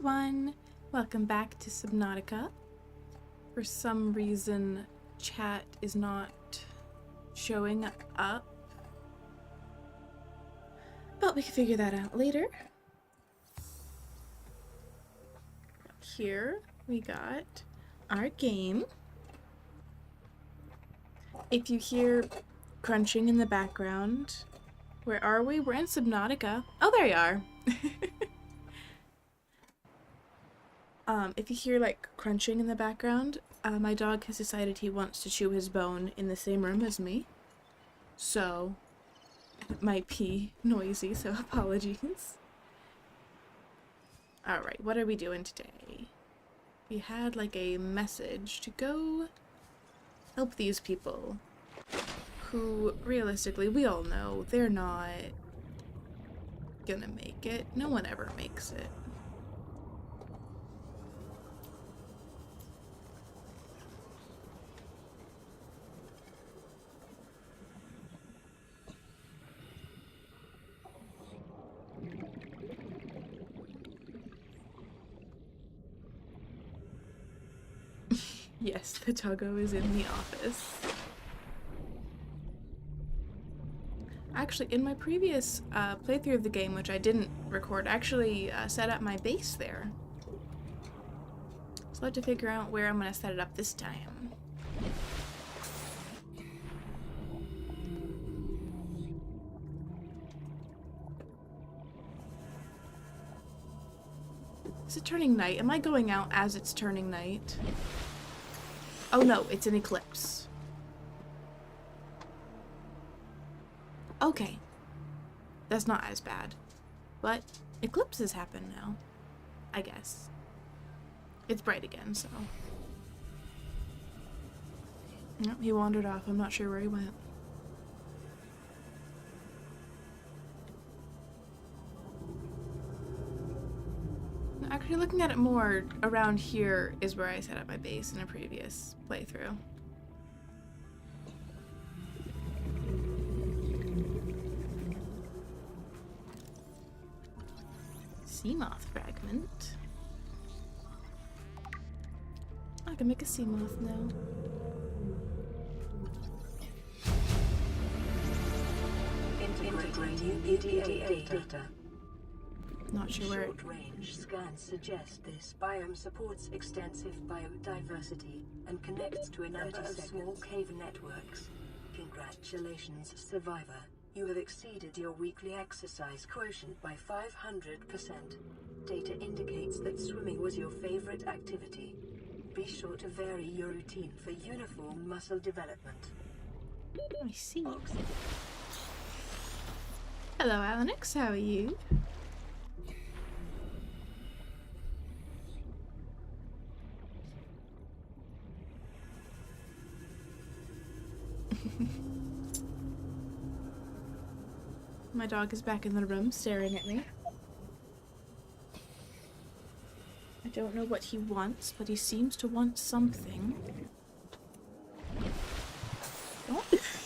everyone! Welcome back to Subnautica. For some reason, chat is not showing up. But we can figure that out later. Here we got our game. If you hear crunching in the background, where are we? We're in Subnautica. Oh, there you are. If you hear like crunching in the background, my dog has decided he wants to chew his bone in the same room as me. So it might be noisy, so apologies. Alright, what are we doing today? We had like a message to go help these people who, realistically, we all know they're not gonna make it. No one ever makes it. Yes, the doggo is in the office. Actually, in my previous playthrough of the game, which I didn't record, I actually set up my base there. So I have to figure out where I'm going to set it up this time. Is it turning night? Am I going out as it's turning night? Oh no, it's an eclipse. Okay. That's not as bad. But eclipses happen now, I guess. It's bright again, so. Nope, he wandered off. I'm not sure where he went. Actually, looking at it more, around here is where I set up my base in a previous playthrough. Seamoth fragment. I can make a seamoth now. Integrating EDA data. Not sure where. Short-range scans suggest this biome supports extensive biodiversity and connects to a number of small cave networks. Congratulations, survivor. You have exceeded your weekly exercise quotient by 500%. Data indicates that swimming was your favorite activity. Be sure to vary your routine for uniform muscle development. I see. Hello, Alex. How are you? My dog is back in the room staring at me. I don't know what he wants, but he seems to want something. Oh,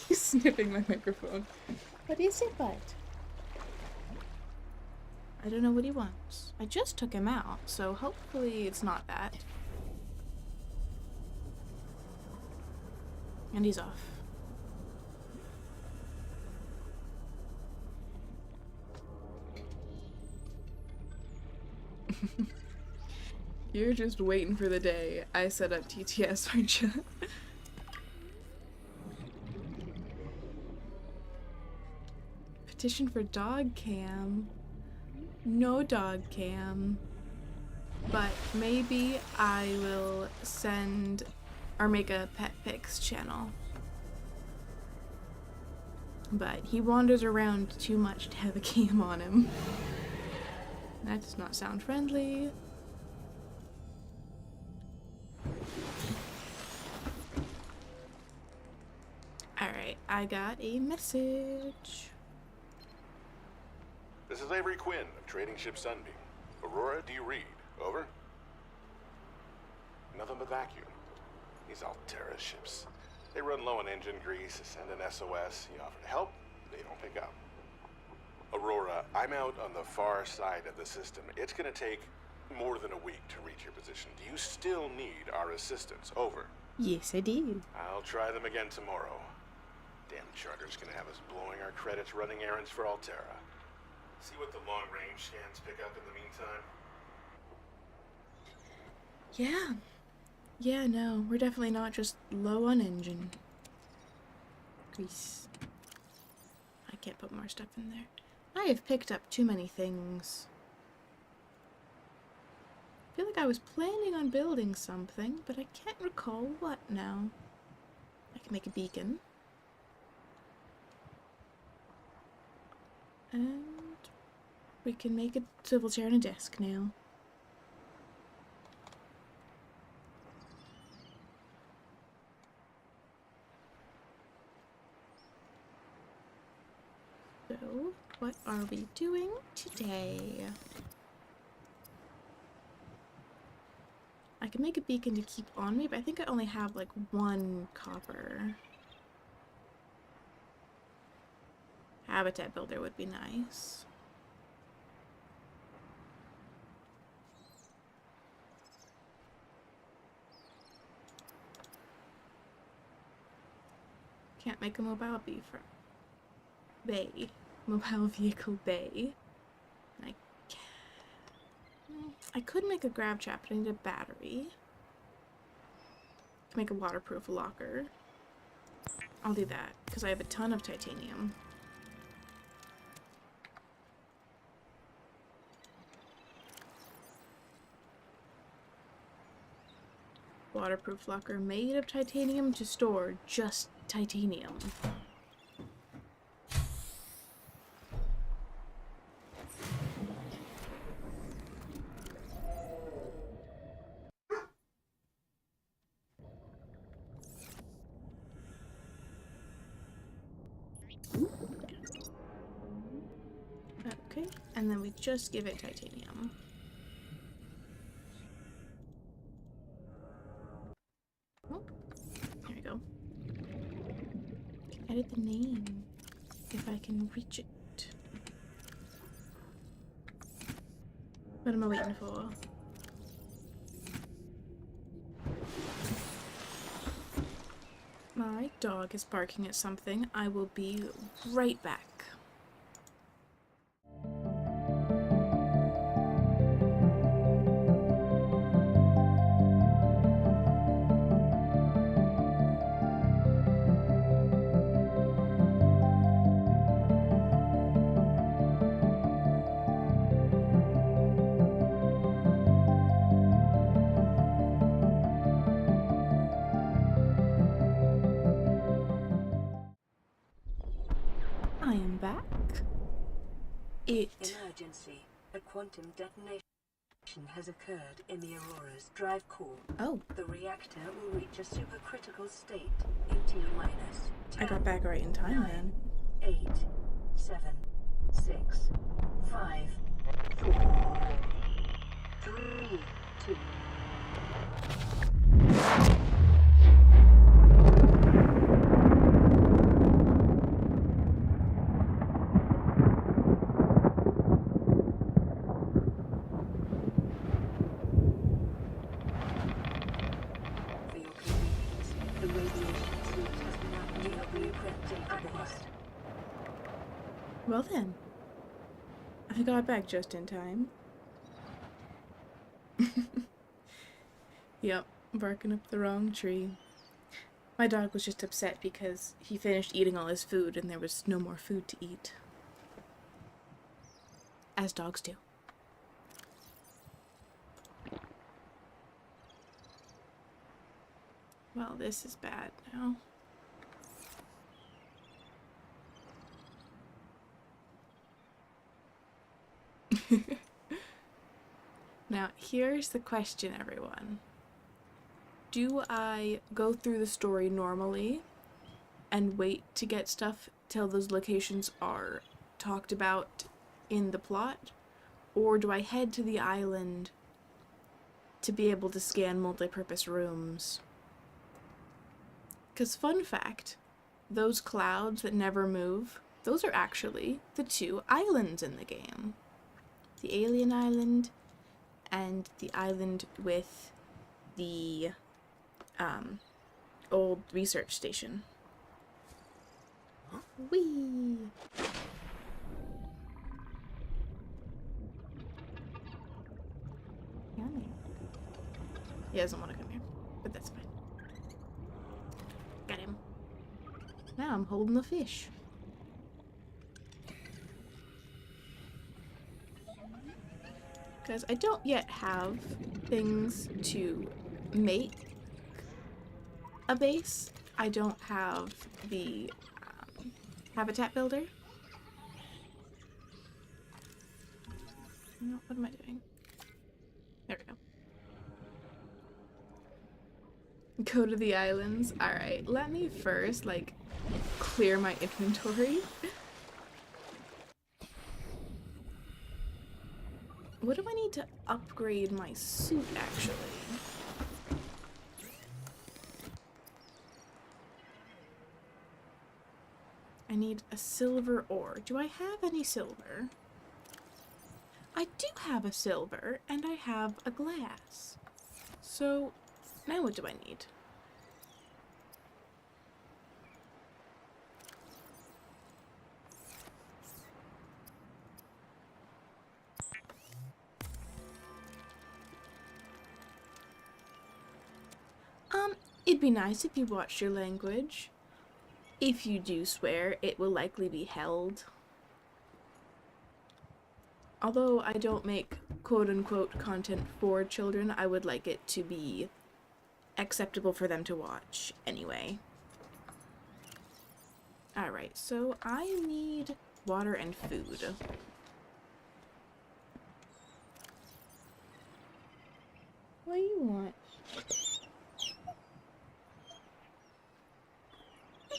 he's sniffing my microphone. What is it, bud? I don't know what he wants. I just took him out, so hopefully it's not that. And he's off. You're just waiting for the day I set up TTS, aren't you? Petition for dog cam. No dog cam. But maybe I will send or make a pet pics channel. But he wanders around too much to have a cam on him. That does not sound friendly. Alright, I got a message. This is Avery Quinn of Trading Ship Sunbeam. Aurora, do you read? Over? Nothing but vacuum. These Altera ships. They run low on engine grease, send an SOS, you offer to help, they don't pick up. Aurora, I'm out on the far side of the system. It's gonna take more than a week to reach your position. Do you still need our assistance? Over. Yes, I do. I'll try them again tomorrow. Damn charter's gonna have us blowing our credits running errands for Altera. See what the long-range scans pick up in the meantime? Yeah. Yeah, no, we're definitely not just low on engine grease. I can't put more stuff in there. I have picked up too many things. I feel like I was planning on building something, but I can't recall what now. I can make a beacon. And we can make a swivel chair and a desk now. So, what are we doing today? I can make a beacon to keep on me, but I think I only have like 1 copper. Habitat builder would be nice. Can't make a mobile mobile vehicle bay. I could make a grab trap, but I need a battery. I can make a waterproof locker. I'll do that, because I have a ton of titanium. Waterproof locker made of titanium to store just titanium. Okay, and then we just give it titanium. Oh, here we go. Edit the name if I can reach it. What am I waiting for? My dog is barking at something. I will be right back. I am back. Emergency. A quantum detonation has occurred in the Aurora's drive core. Oh. The reactor will reach a supercritical state in T minus 10, I got back right in time 9, then. 8, 7, 6, 5, 4, 3, 2. Well then, I got back just in time. Yep, barking up the wrong tree. My dog was just upset because he finished eating all his food and there was no more food to eat. As dogs do. Well, this is bad now. Now, here's the question, everyone. Do I go through the story normally and wait to get stuff till those locations are talked about in the plot? Or do I head to the island to be able to scan multi-purpose rooms? Because fun fact, those clouds that never move, those are actually the 2 islands in the game. The alien island and the island with the old research station. Whee! Yummy. He doesn't want to come here, but that's fine. Got him. Now I'm holding the fish. Because I don't yet have things to make a base. I don't have the habitat builder. No, what am I doing? There we go. Go to the islands. Alright, let me first, like, clear my inventory. What do I need to upgrade my suit, actually? I need a silver ore. Do I have any silver? I do have a silver, and I have a glass. So, now what do I need? It'd be nice if you watched your language. If you do swear, it will likely be held. Although I don't make quote-unquote content for children, I would like it to be acceptable for them to watch anyway. Alright, so I need water and food. What do you want?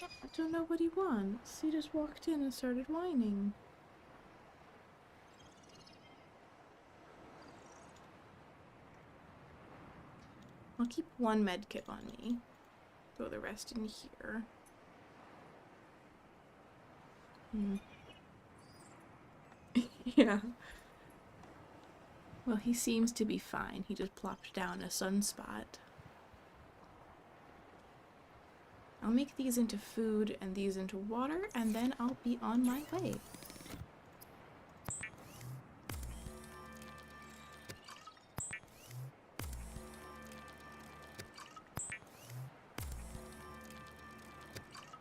I don't know what he wants. He just walked in and started whining. I'll keep one med kit on me. Throw the rest in here. Yeah. Well, he seems to be fine. He just plopped down a sunspot. I'll make these into food and these into water, and then I'll be on my way.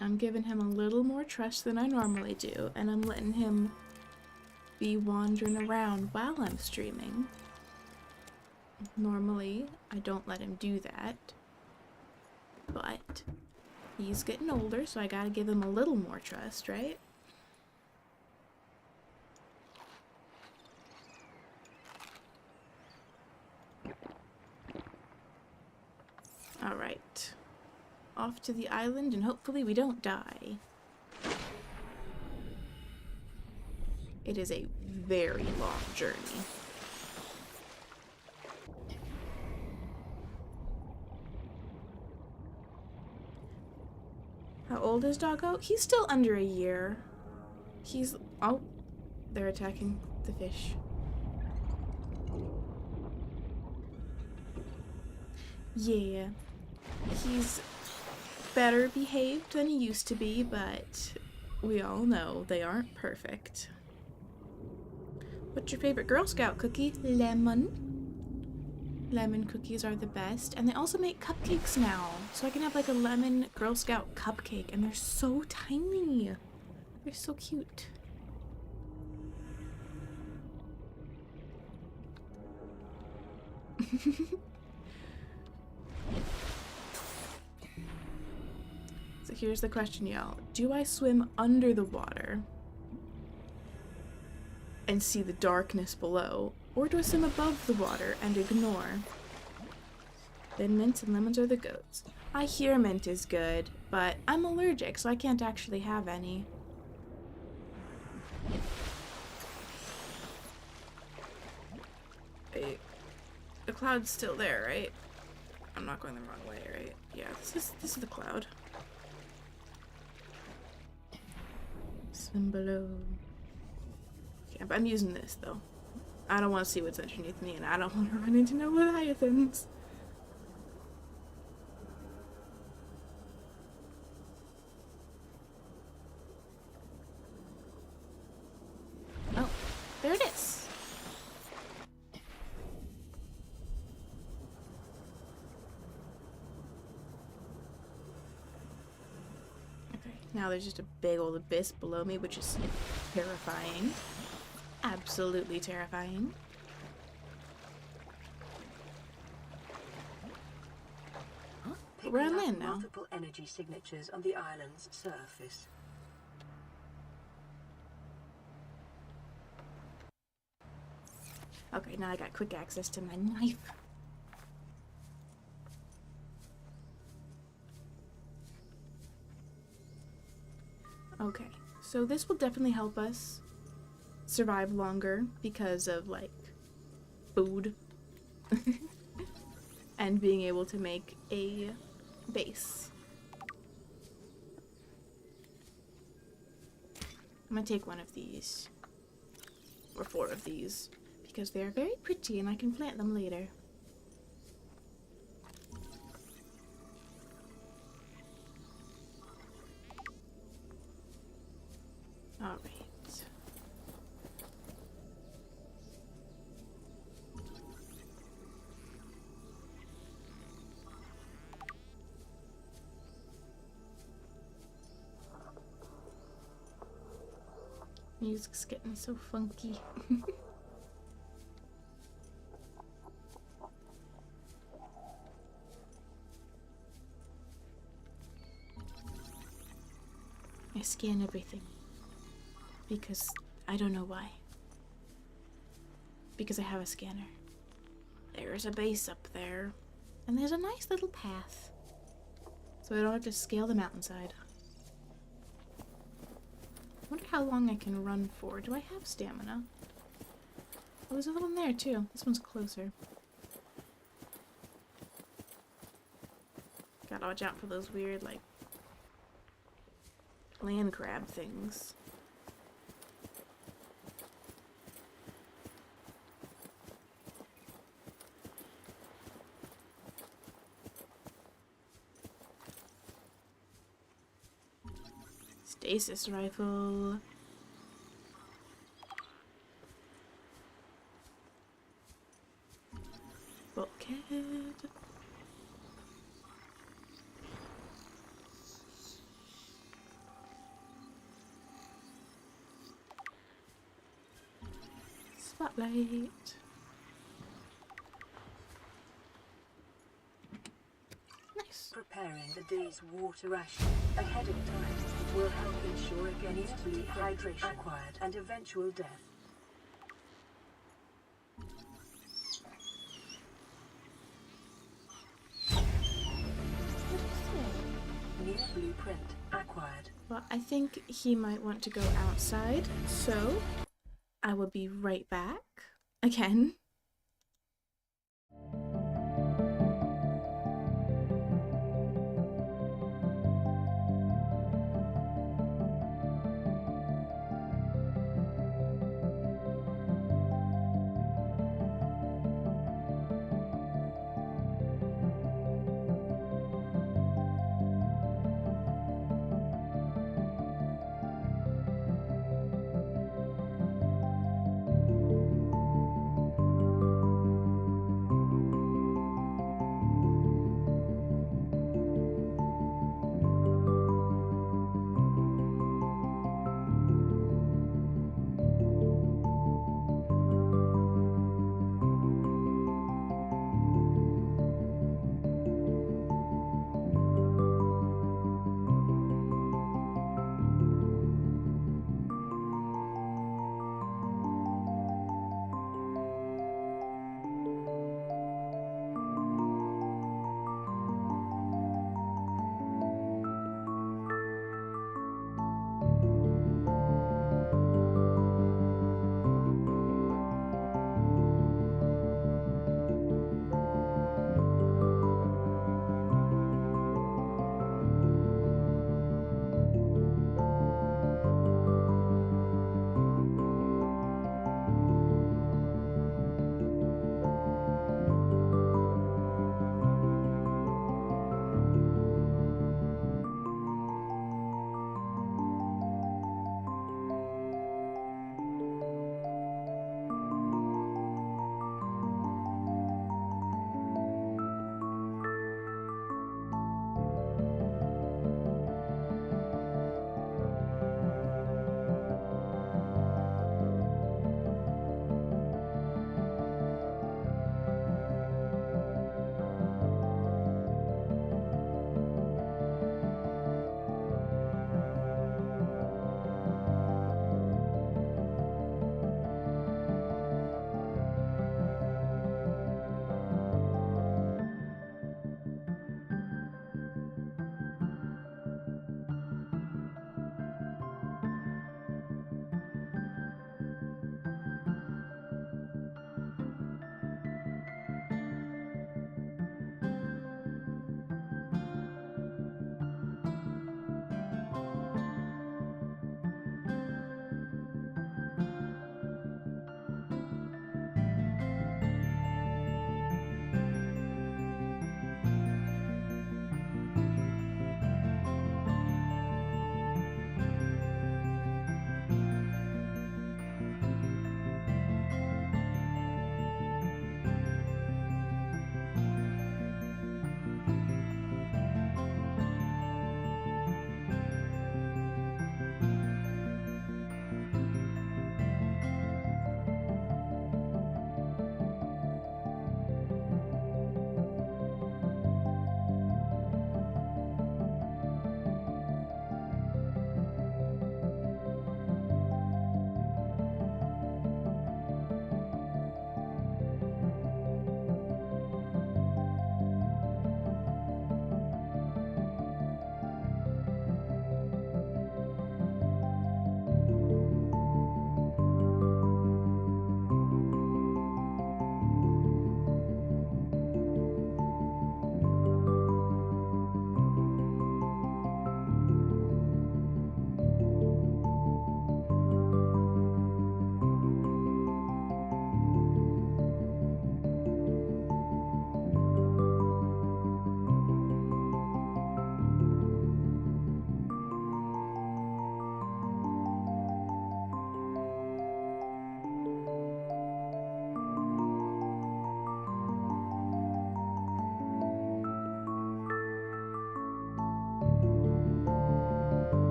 I'm giving him a little more trust than I normally do, and I'm letting him be wandering around while I'm streaming. Normally, I don't let him do that, but he's getting older, so I gotta give him a little more trust, right? Alright. Off to the island, and hopefully we don't die. It is a very long journey. How old is Doggo? He's still under a year. He's... Oh, they're attacking the fish. Yeah. He's better behaved than he used to be, but we all know they aren't perfect. What's your favorite Girl Scout cookie? Lemon. Lemon cookies are the best. And they also make cupcakes now. So I can have like a lemon Girl Scout cupcake. And they're so tiny. They're so cute. So here's the question, y'all. Do I swim under the water and see the darkness below? Or do I swim above the water and ignore? Then mints and lemons are the goats. I hear mint is good, but I'm allergic, so I can't actually have any. Wait, the cloud's still there, right? I'm not going the wrong way, right? Yeah, this is the cloud. Swim below. Okay, but I'm using this though. I don't want to see what's underneath me, and I don't want to run into no Leviathans. Oh, there it is. Okay, now there's just a big old abyss below me, which is terrifying. Absolutely terrifying. But we're on land now. Multiple energy signatures on the island's surface. Okay, now I got quick access to my knife. Okay, so this will definitely help us survive longer because of, like, food. And being able to make a base. I'm gonna take one of these. Or 4 of these. Because they are very pretty and I can plant them later. Alright. Music's getting so funky. I scan everything. Because I don't know why. Because I have a scanner. There's a base up there. And there's a nice little path. So I don't have to scale the mountainside. I wonder how long I can run for. Do I have stamina? Oh, there's another one there too. This one's closer. Gotta watch out for those weird, like, land crab things. Stasis rifle. Bulkhead. Spotlight. Nice. Preparing the day's water ration ahead of time will help ensure against dehydration acquired and eventual death. New blueprint acquired. Well, I think he might want to go outside, so I will be right back. Again.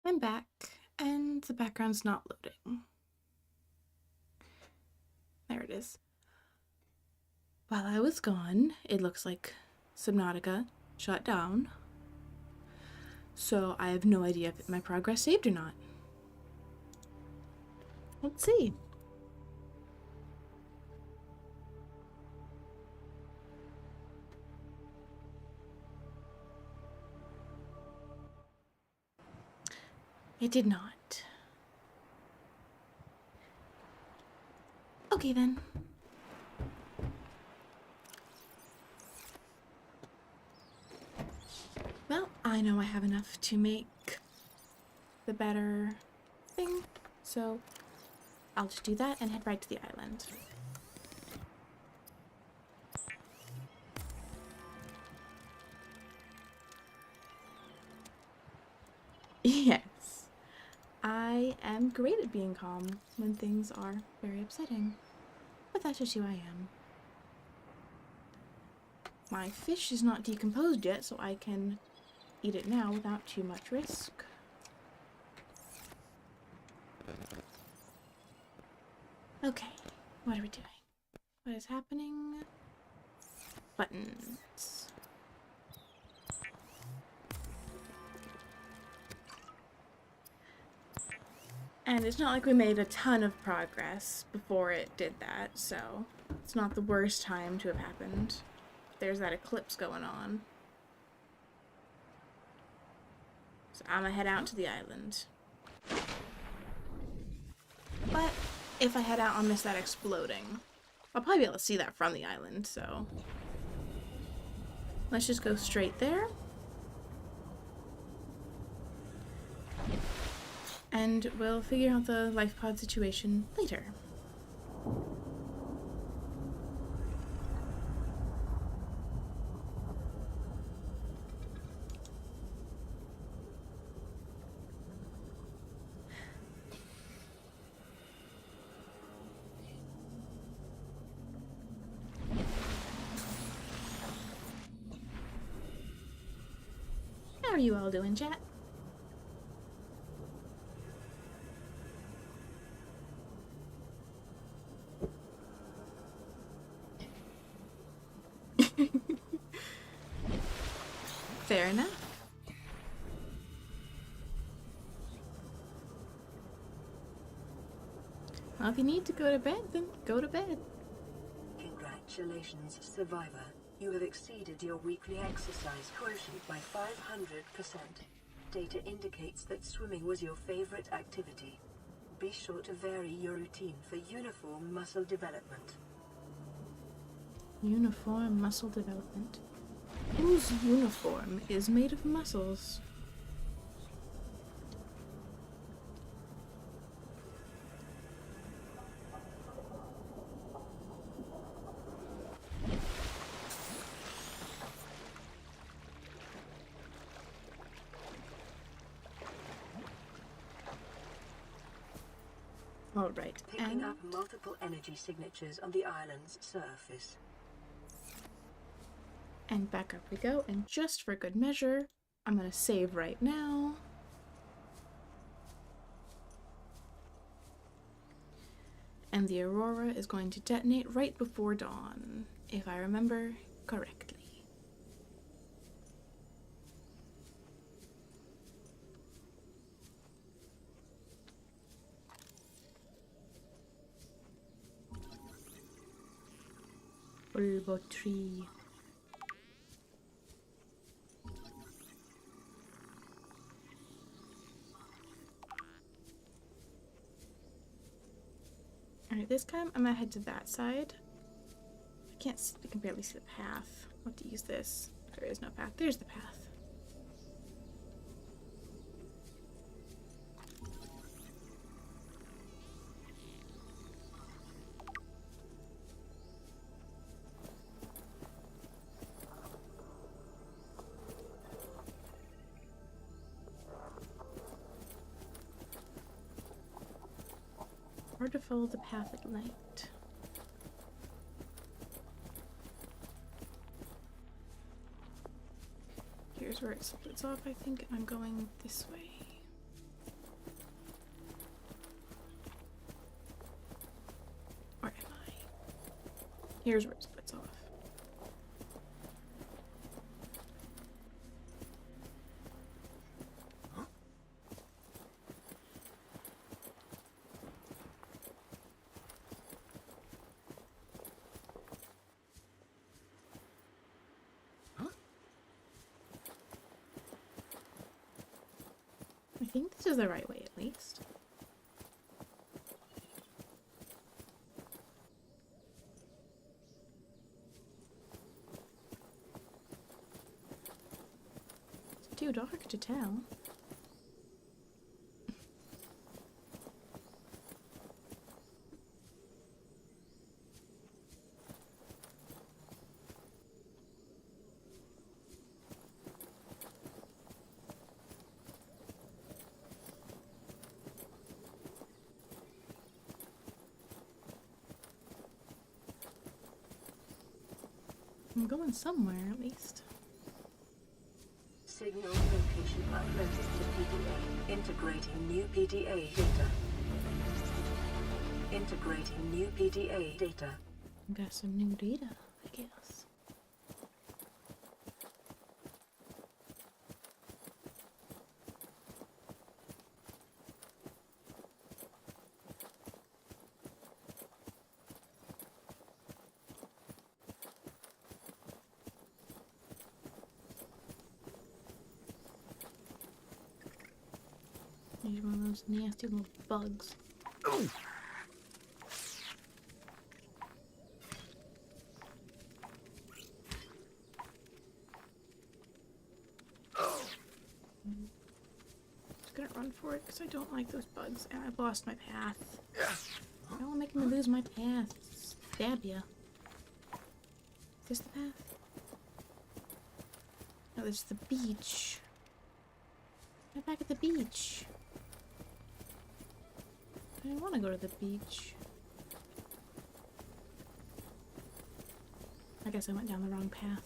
I'm back, and the background's not loading. There it is. While I was gone, it looks like Subnautica shut down. So I have no idea if my progress saved or not. Let's see. It did not. Okay then. Well, I know I have enough to make the better thing, so I'll just do that and head right to the island. Yes, I am great at being calm when things are very upsetting, but that's just who I am. My fish is not decomposed yet, so I can eat it now without too much risk. Okay, what are we doing? What is happening? Buttons. And it's not like we made a ton of progress before it did that, so it's not the worst time to have happened. There's that eclipse going on. So I'm gonna head out to the island. But if I head out, I'll miss that exploding. I'll probably be able to see that from the island, so let's just go straight there. And we'll figure out the life pod situation later. How are you all doing, chat? Fair enough. Well, if you need to go to bed, then go to bed. Congratulations, Survivor. You have exceeded your weekly exercise quotient by 500%. Data indicates that swimming was your favorite activity. Be sure to vary your routine for uniform muscle development. Uniform muscle development. Whose uniform is made of muscles? All right, Picking up multiple energy signatures on the island's surface. And back up we go, and just for good measure, I'm gonna save right now. And the Aurora is going to detonate right before dawn, if I remember correctly. Bulbo tree. Alright, this time I'm gonna head to that side. I can barely see the path. I'll have to use this. There is no path. There's the path. Hard to follow the path at night. Here's where it splits off, I think. I'm going this way. Here's where it splits off. I think this is the right way, at least. It's too dark to tell. I'm going somewhere, at least. Signal location uploaded to PDA. Integrating new PDA data. Integrating new PDA data. Got some new data, I guess. Here's one of those nasty little bugs. Just gonna run for it because I don't like those bugs and I've lost my path. Don't make me lose my path. Stab ya. Is this the path? No, this is the beach. I'm back at the beach. I don't want to go to the beach. I guess I went down the wrong path.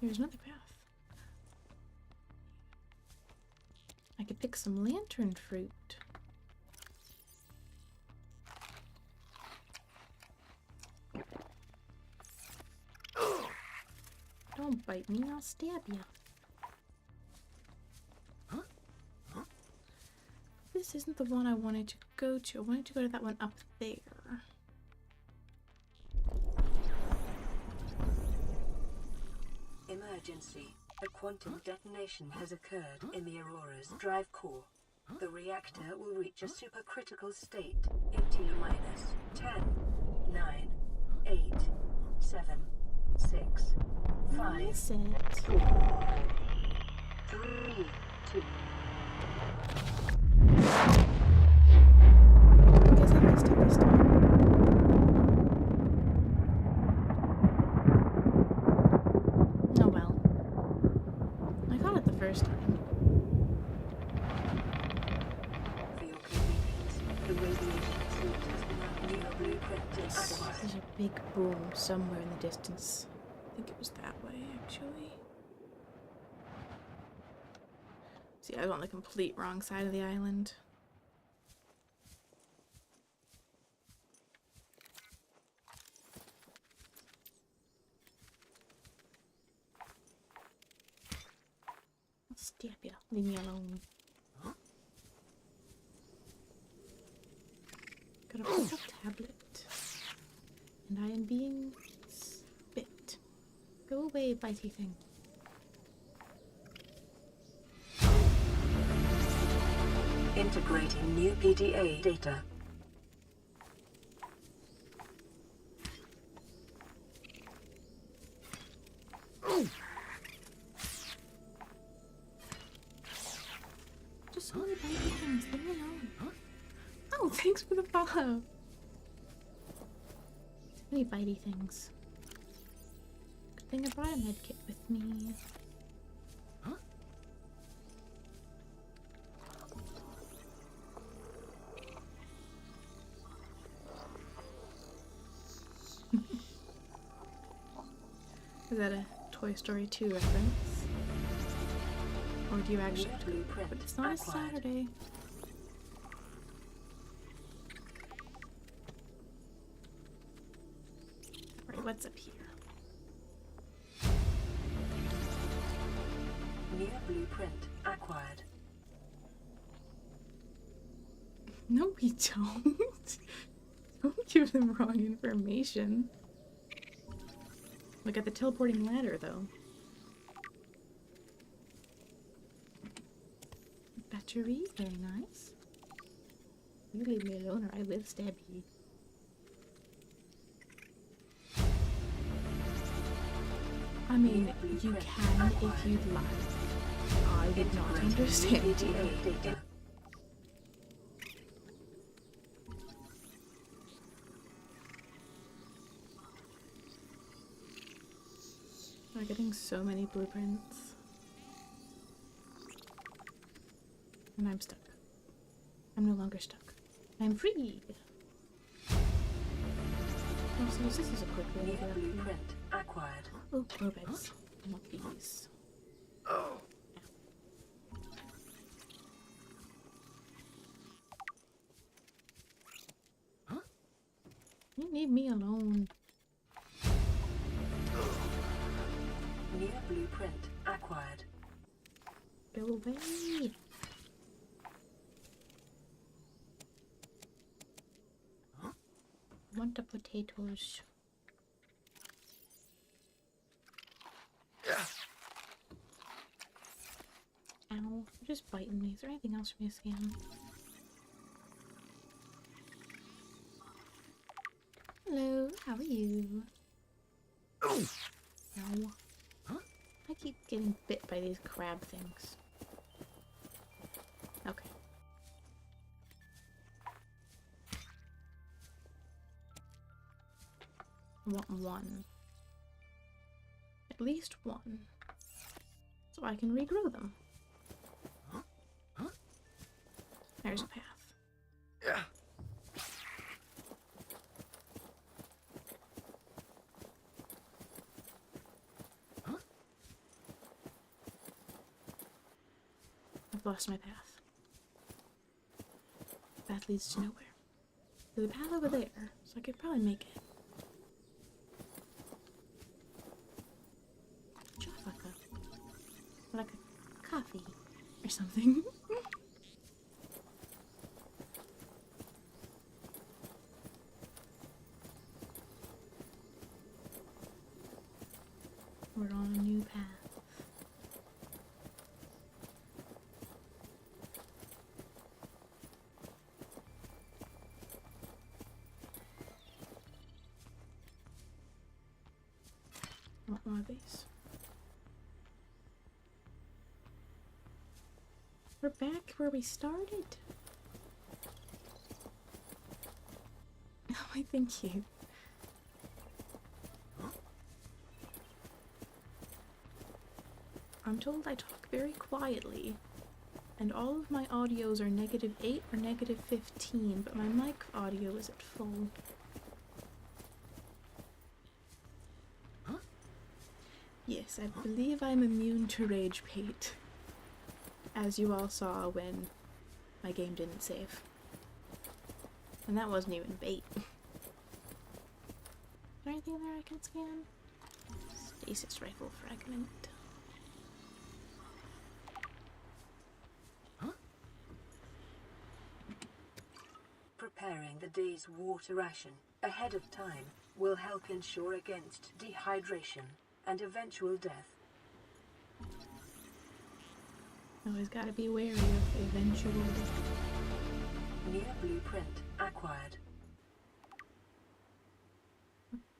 Here's another path. I could pick some lantern fruit. Don't bite me, I'll stab you. This isn't the one I wanted to go to. I wanted to go to that one up there. Emergency. A quantum detonation has occurred in the Aurora's drive core. The reactor will reach a supercritical state in T-minus 10, 9, 8, 7, 6, 5, Miss it. 4, 3, 2. I guess I missed it this time. Oh well. I got it the first time. For your convenience, the radiation suit has been new blueprint to acquire. There's a big boom somewhere in the distance. I think it was that way, actually. See, I was on the complete wrong side of the island. I'll stab ya. Leave me alone. Got a purple tablet. And I am being spit. Go away, bitey thing. Integrating new PDA data. Just so many bitey things. Leave me alone. Oh, thanks for the follow. So many bitey things. Good thing I brought a medkit with me. that a Toy Story 2 reference? Or do you actually have to go? But it's not a Saturday. Alright, what's up here? New blueprint acquired. No, we don't. Don't give them wrong information. Look at the teleporting ladder, though. Battery, very nice. You leave me alone or I will stab you. I mean, you can if you'd like. I would not understand you. Data. We're getting so many blueprints. And I'm stuck. I'm no longer stuck. I'm free! Oh, so this is a quick way to New get up here. blueprint acquired. Oh, more beds. I want these. Oh. You leave me alone. New blueprint acquired. Go away! I want the potatoes. Yeah. Ow. You're just biting me. Is there anything else for me to scan? Hello, how are you? Oh. Ow. I keep getting bit by these crab things. Okay. I want one. At least one. So I can regrow them. There's a path. Yeah. I've lost my path. The path leads to nowhere. There's a path over there, so I could probably make it. Chafaka. Like a coffee or something. We're on a new path. I want more of these. We're back where we started. Oh, I thank you. I'm told I talk very quietly, and all of my audios are -8 or -15, but my mic audio is at full. Yes, I believe I'm immune to rage bait, as you all saw when my game didn't save. And that wasn't even bait. Is there anything there I can scan? Stasis rifle fragment. Preparing the day's water ration ahead of time will help ensure against dehydration and eventual death. Always gotta be wary of eventual death. New blueprint acquired.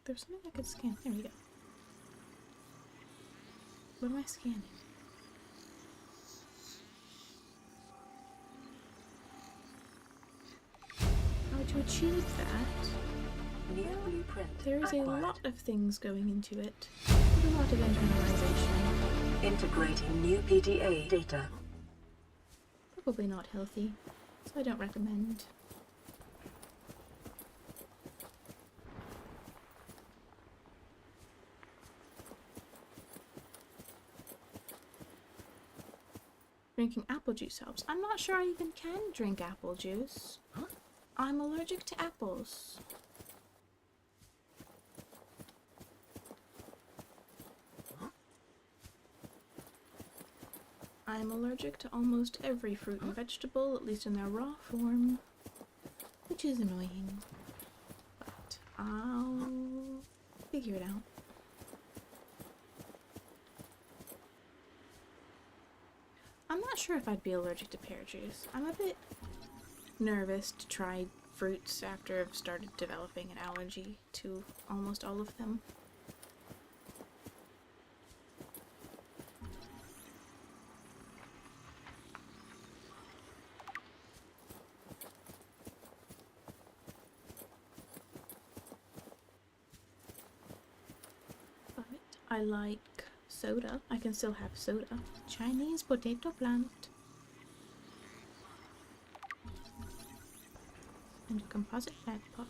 There's something I could scan. There we go. What am I scanning? How to achieve that? New blueprint There is a acquired. lot of things going into it. There's a lot of internalization. Integrating new PDA data. Probably not healthy, so I don't recommend. Drinking apple juice helps. I'm not sure I even can drink apple juice. I'm allergic to apples. I'm allergic to almost every fruit and vegetable, at least in their raw form, which is annoying. But I'll figure it out. I'm not sure if I'd be allergic to pear juice. I'm a bit nervous to try fruits after I've started developing an allergy to almost all of them. But I like soda. I can still have soda. Chinese potato plant. And a composite plant pot.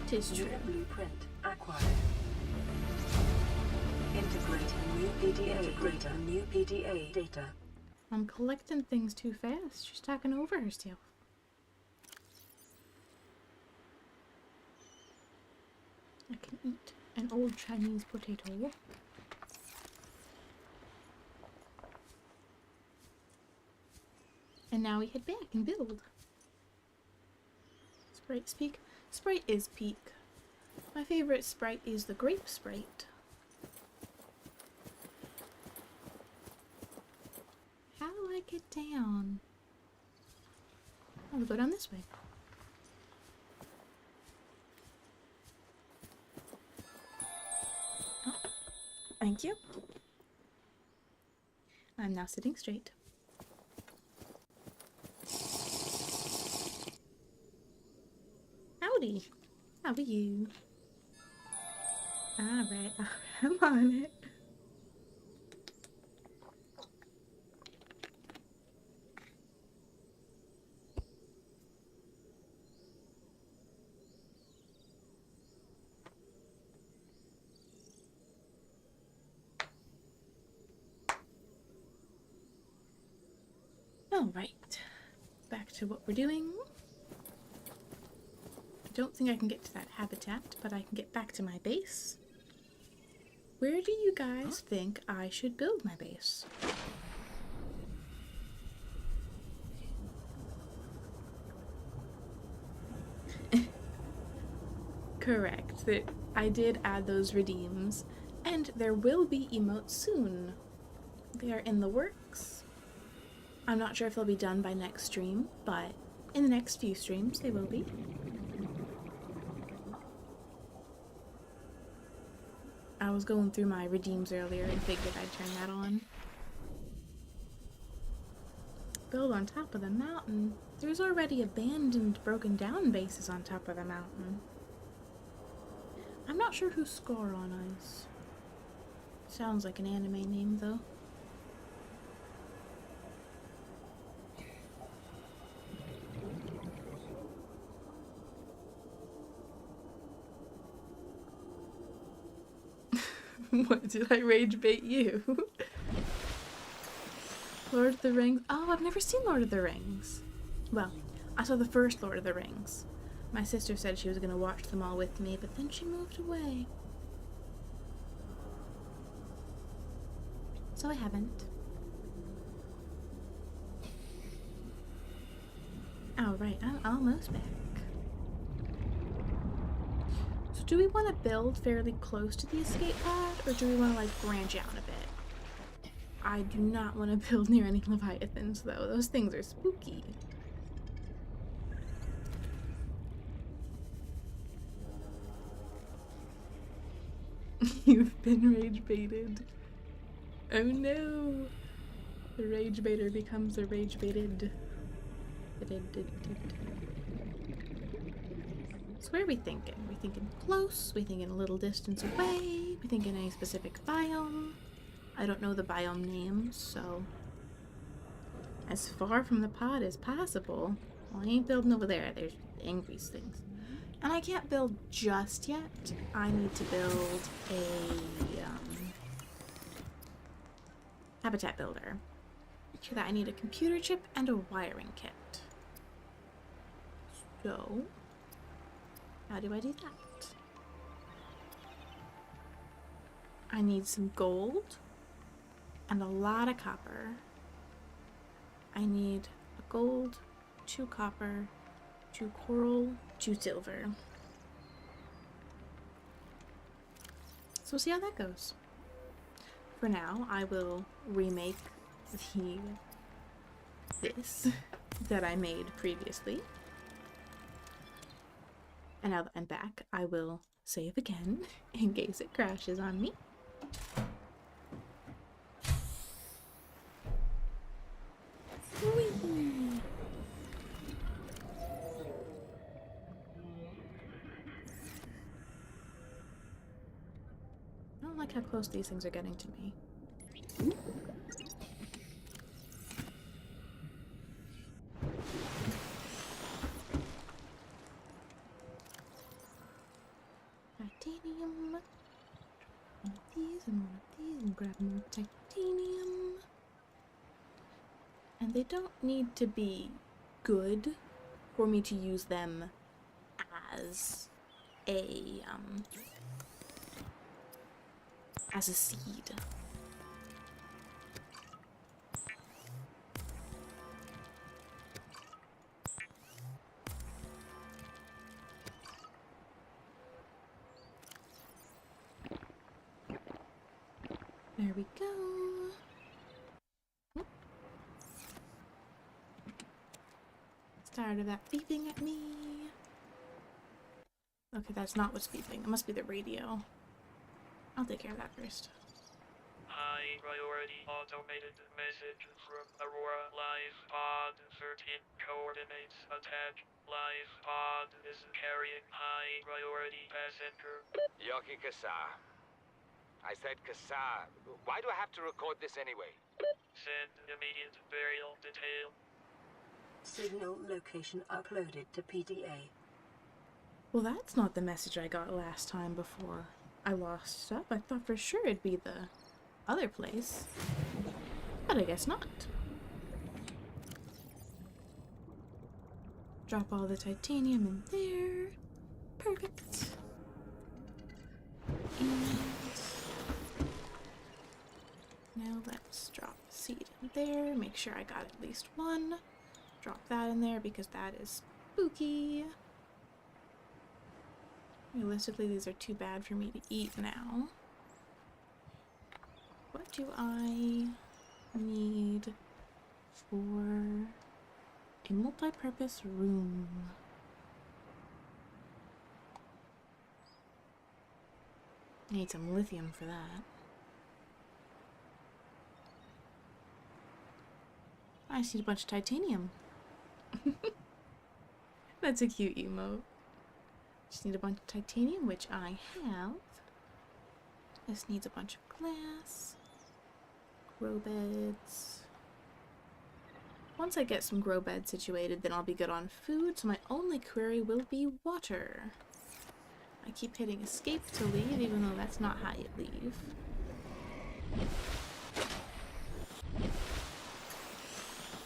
Tis true. Blueprint acquired. Integrating new PDA data. I'm collecting things too fast. She's talking over herself. I can eat an old Chinese potato. And now we head back and build. Sprite's peak. Sprite is peak. My favorite Sprite is the grape Sprite. How do I get down? I'll go down this way. Oh, thank you. I'm now sitting straight. Howdy. How are you? Alright, I'm on it. Alright, back to what we're doing. I don't think I can get to that habitat, but I can get back to my base. Where do you guys think I should build my base? Correct, that I did add those redeems, and there will be emotes soon. They are in the works. I'm not sure if they'll be done by next stream, but in the next few streams they will be. I was going through my redeems earlier and figured I'd turn that on. Build on top of the mountain. There's already abandoned, broken down bases on top of the mountain. I'm not sure who Scoron is. Sounds like an anime name though. What, did I rage bait you? Lord of the Rings. Oh, I've never seen Lord of the Rings. Well, I saw the first Lord of the Rings. My sister said she was going to watch them all with me, but then she moved away. So I haven't. Alright, I'm almost back. So do we want to build fairly close to the escape pod, or do we want to like branch out a bit? I do not want to build near any leviathans though. Those things are spooky. You've been rage baited. Oh no! The rage baiter becomes a rage baited. So where are we thinking? We thinking close? We thinking a little distance away? We thinking a specific biome? I don't know the biome names, so as far from the pod as possible. Well, I ain't building over there. There's angry things. And I can't build just yet. I need to build a Habitat builder. For that I need a computer chip and a wiring kit. So, how do I do that? I need some gold and a lot of copper. I need a gold, 2 copper, 2 coral, 2 silver. So we'll see how that goes. For now, I will remake this that I made previously. And now that I'm back, I will save again in case it crashes on me. Whee! I don't like how close these things are getting to me. Titanium. One of these and one of these and grab more titanium. And they don't need to be good for me to use them as a seed. There we go. Tired of that beeping at me. Okay, that's not what's beeping. It must be the radio. I'll take care of that first. High priority automated message from Aurora Live Pod 13 coordinates attack. Live Pod is carrying high priority passenger. Yoki Kasa. I said Kasa. Why do I have to record this anyway? Send immediate burial detail. Signal location uploaded to PDA. Well, that's not the message I got last time before I lost stuff. I thought for sure it'd be the other place. But I guess not. Drop all the titanium in there. Perfect. And now let's drop a seed in there. Make sure I got at least one. Drop that in there because that is spooky. Realistically, these are too bad for me to eat now. What do I need for a multi-purpose room? I need some lithium for that. I just need a bunch of titanium. That's a cute emote. Just need a bunch of titanium, which I have. This needs a bunch of glass. Grow beds. Once I get some grow beds situated, then I'll be good on food, so my only query will be water. I keep hitting escape to leave, even though that's not how you leave.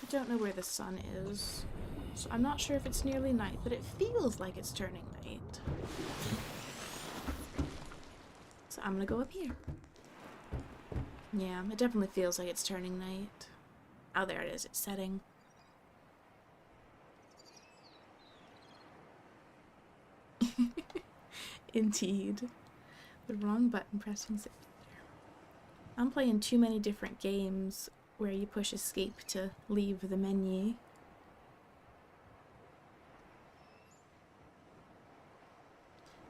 I don't know where the sun is, so I'm not sure if it's nearly night, but it feels like it's turning night. So I'm gonna go up here. Yeah, it definitely feels like it's turning night. Oh, there it is. It's setting. Indeed. The wrong button pressing it. I'm playing too many different games where you push escape to leave the menu.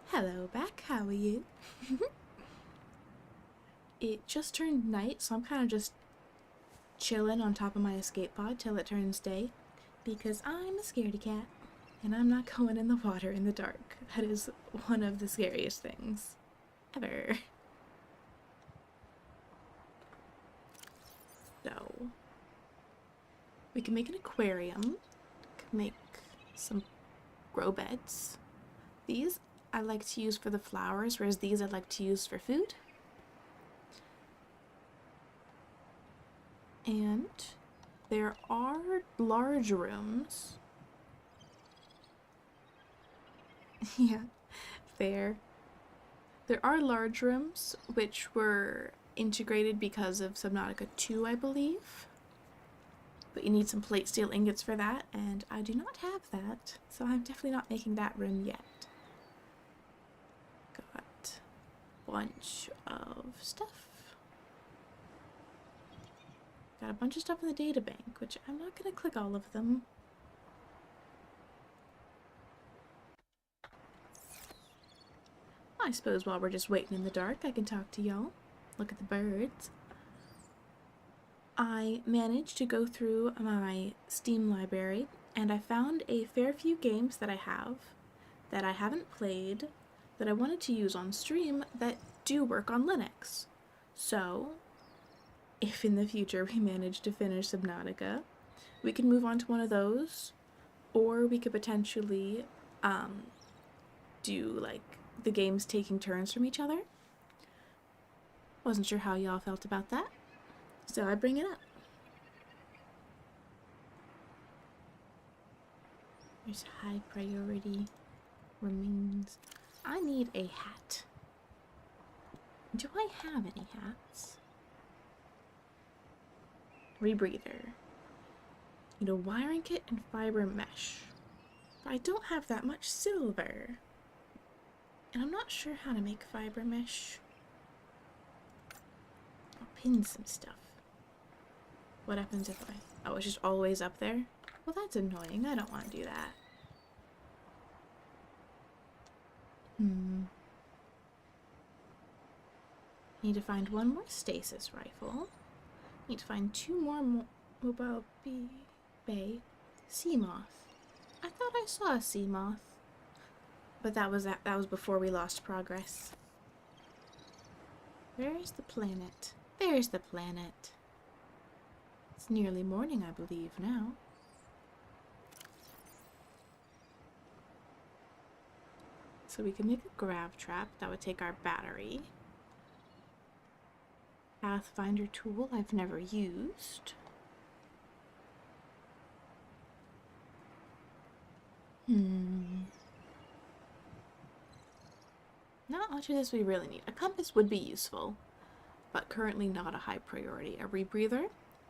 Hello back, how are you? It just turned night, so I'm kind of just chilling on top of my escape pod till it turns day, because I'm a scaredy cat, and I'm not going in the water in the dark. That is one of the scariest things ever. So, we can make an aquarium, can make some grow beds. These I like to use for the flowers, whereas these I'd like to use for food. And there are large rooms. Yeah, fair. There are large rooms which were integrated because of Subnautica 2, I believe. But you need some plate steel ingots for that, and I do not have that, so I'm definitely not making that room yet. Got a bunch of stuff. Got a bunch of stuff in the data bank, which I'm not going to click all of them. I suppose while we're just waiting in the dark, I can talk to y'all. Look at the birds. I managed to go through my Steam library, and I found a fair few games that I have that I haven't played that I wanted to use on stream that do work on Linux. So, if in the future we manage to finish Subnautica, we can move on to one of those, or we could potentially do like the games taking turns from each other. Wasn't sure how y'all felt about that, so I bring it up. There's high priority remains. I need a hat. Do I have any hats? Rebreather. Need a wiring kit and fiber mesh. But I don't have that much silver. And I'm not sure how to make fiber mesh. I'll pin some stuff. What happens if oh, it's just always up there? Well, that's annoying. I don't want to do that. Need to find one more stasis rifle. Need to find 2 more mobile bay sea moth. I thought I saw a sea moth, but that was before we lost progress. Where's the planet? There's the planet. It's nearly morning, I believe, now. So we can make a grav trap. That would take our battery. Pathfinder tool I've never used. Not much of this we really need. A compass would be useful, but currently not a high priority. A rebreather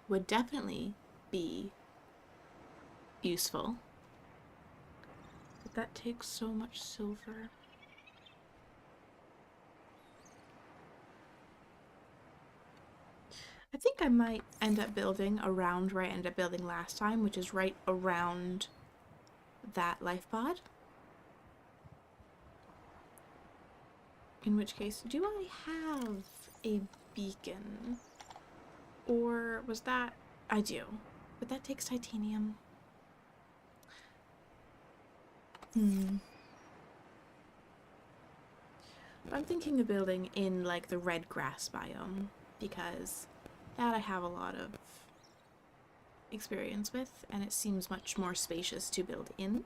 would definitely be useful. But that takes so much silver. I think I might end up building around where I ended up building last time, which is right around that life pod. In which case, do I have a beacon? Or was that... I do. But that takes titanium. I'm thinking of building in, like, the red grass biome, because that I have a lot of experience with, and it seems much more spacious to build in.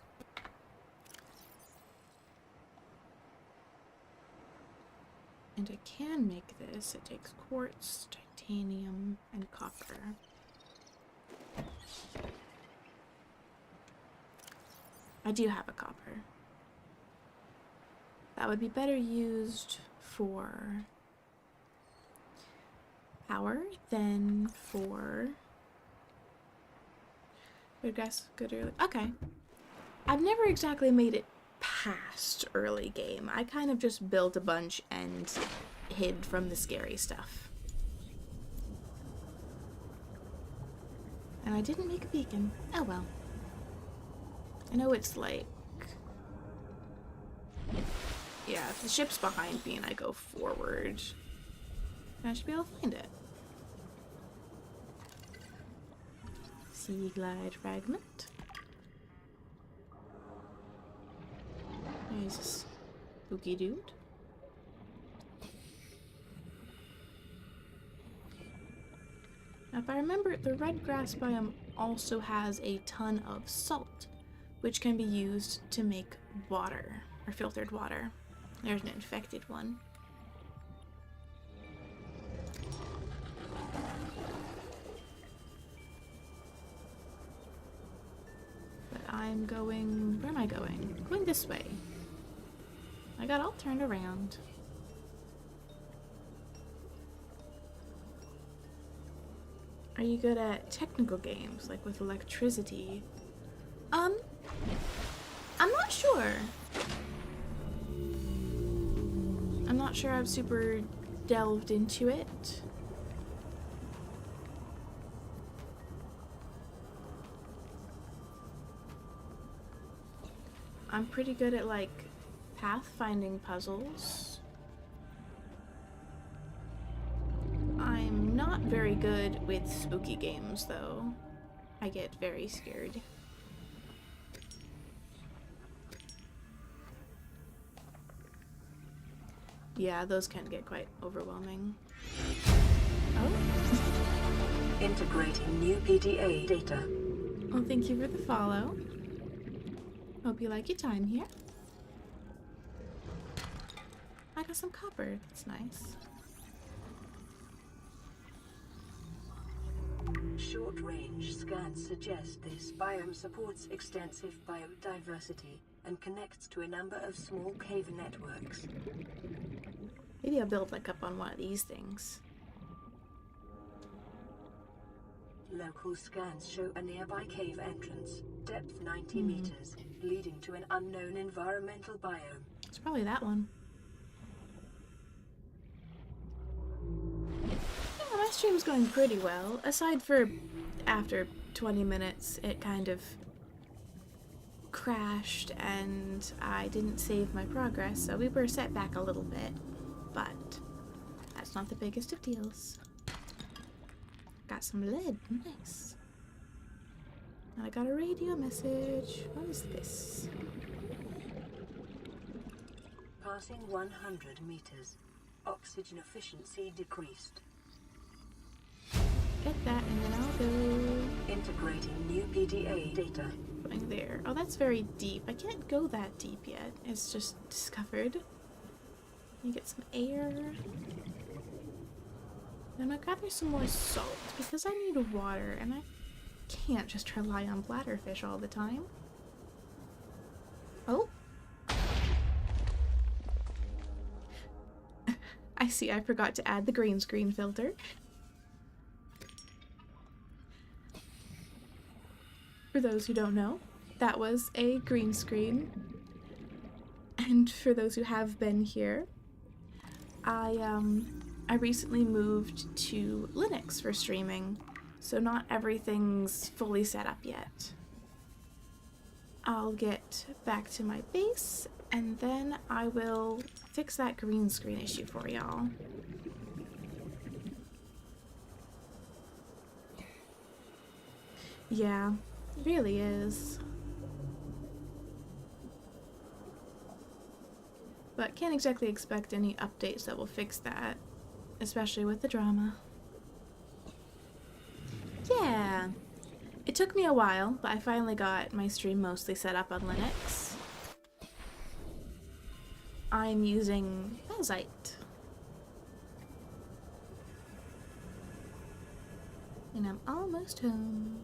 And I can make this. It takes quartz, titanium, and copper. I do have a copper. That would be better used for power than for... Good guess, good early. Okay. I've never exactly made it past early game. I kind of just built a bunch and hid from the scary stuff. And I didn't make a beacon. Oh well. I know it's like... Yeah, if the ship's behind me and I go forward, I should be able to find it. Sea glide fragment. There's this spooky dude. Now, if I remember, the red grass biome also has a ton of salt, which can be used to make water, or filtered water. There's an infected one. I'm going... Where am I going? Going this way. I got all turned around. Are you good at technical games, like with electricity? I'm not sure. I'm not sure I've super delved into it. I'm pretty good at, like, pathfinding puzzles. I'm not very good with spooky games, though. I get very scared. Yeah, those can get quite overwhelming. Oh. Integrating new PDA data. Well, thank you for the follow. Hope you like your time here. I got some copper. That's nice. Short-range scans suggest this biome supports extensive biodiversity and connects to a number of small cave networks. Maybe I'll build like up on one of these things. Local scans show a nearby cave entrance, depth 90 meters, leading to an unknown environmental biome. It's probably that one. Yeah, my stream's going pretty well. Aside for after 20 minutes, it kind of crashed and I didn't save my progress, so we were set back a little bit. But that's not the biggest of deals. Got some lead. Nice. And I got a radio message. What is this? Passing 100 meters. Oxygen efficiency decreased. Get that and then I'll go... Integrating new PDA data. Going there. Oh, that's very deep. I can't go that deep yet. It's just discovered. You get some air. Then I gather some more salt because I need water and I can't just rely on bladderfish all the time. Oh. I see, I forgot to add the green screen filter. For those who don't know, that was a green screen. And for those who have been here, I recently moved to Linux for streaming, so not everything's fully set up yet. I'll get back to my base, and then I will fix that green screen issue for y'all. Yeah, it really is. But can't exactly expect any updates that will fix that, especially with the drama. Yeah, it took me a while, but I finally got my stream mostly set up on Linux. I'm using Bazite. And I'm almost home.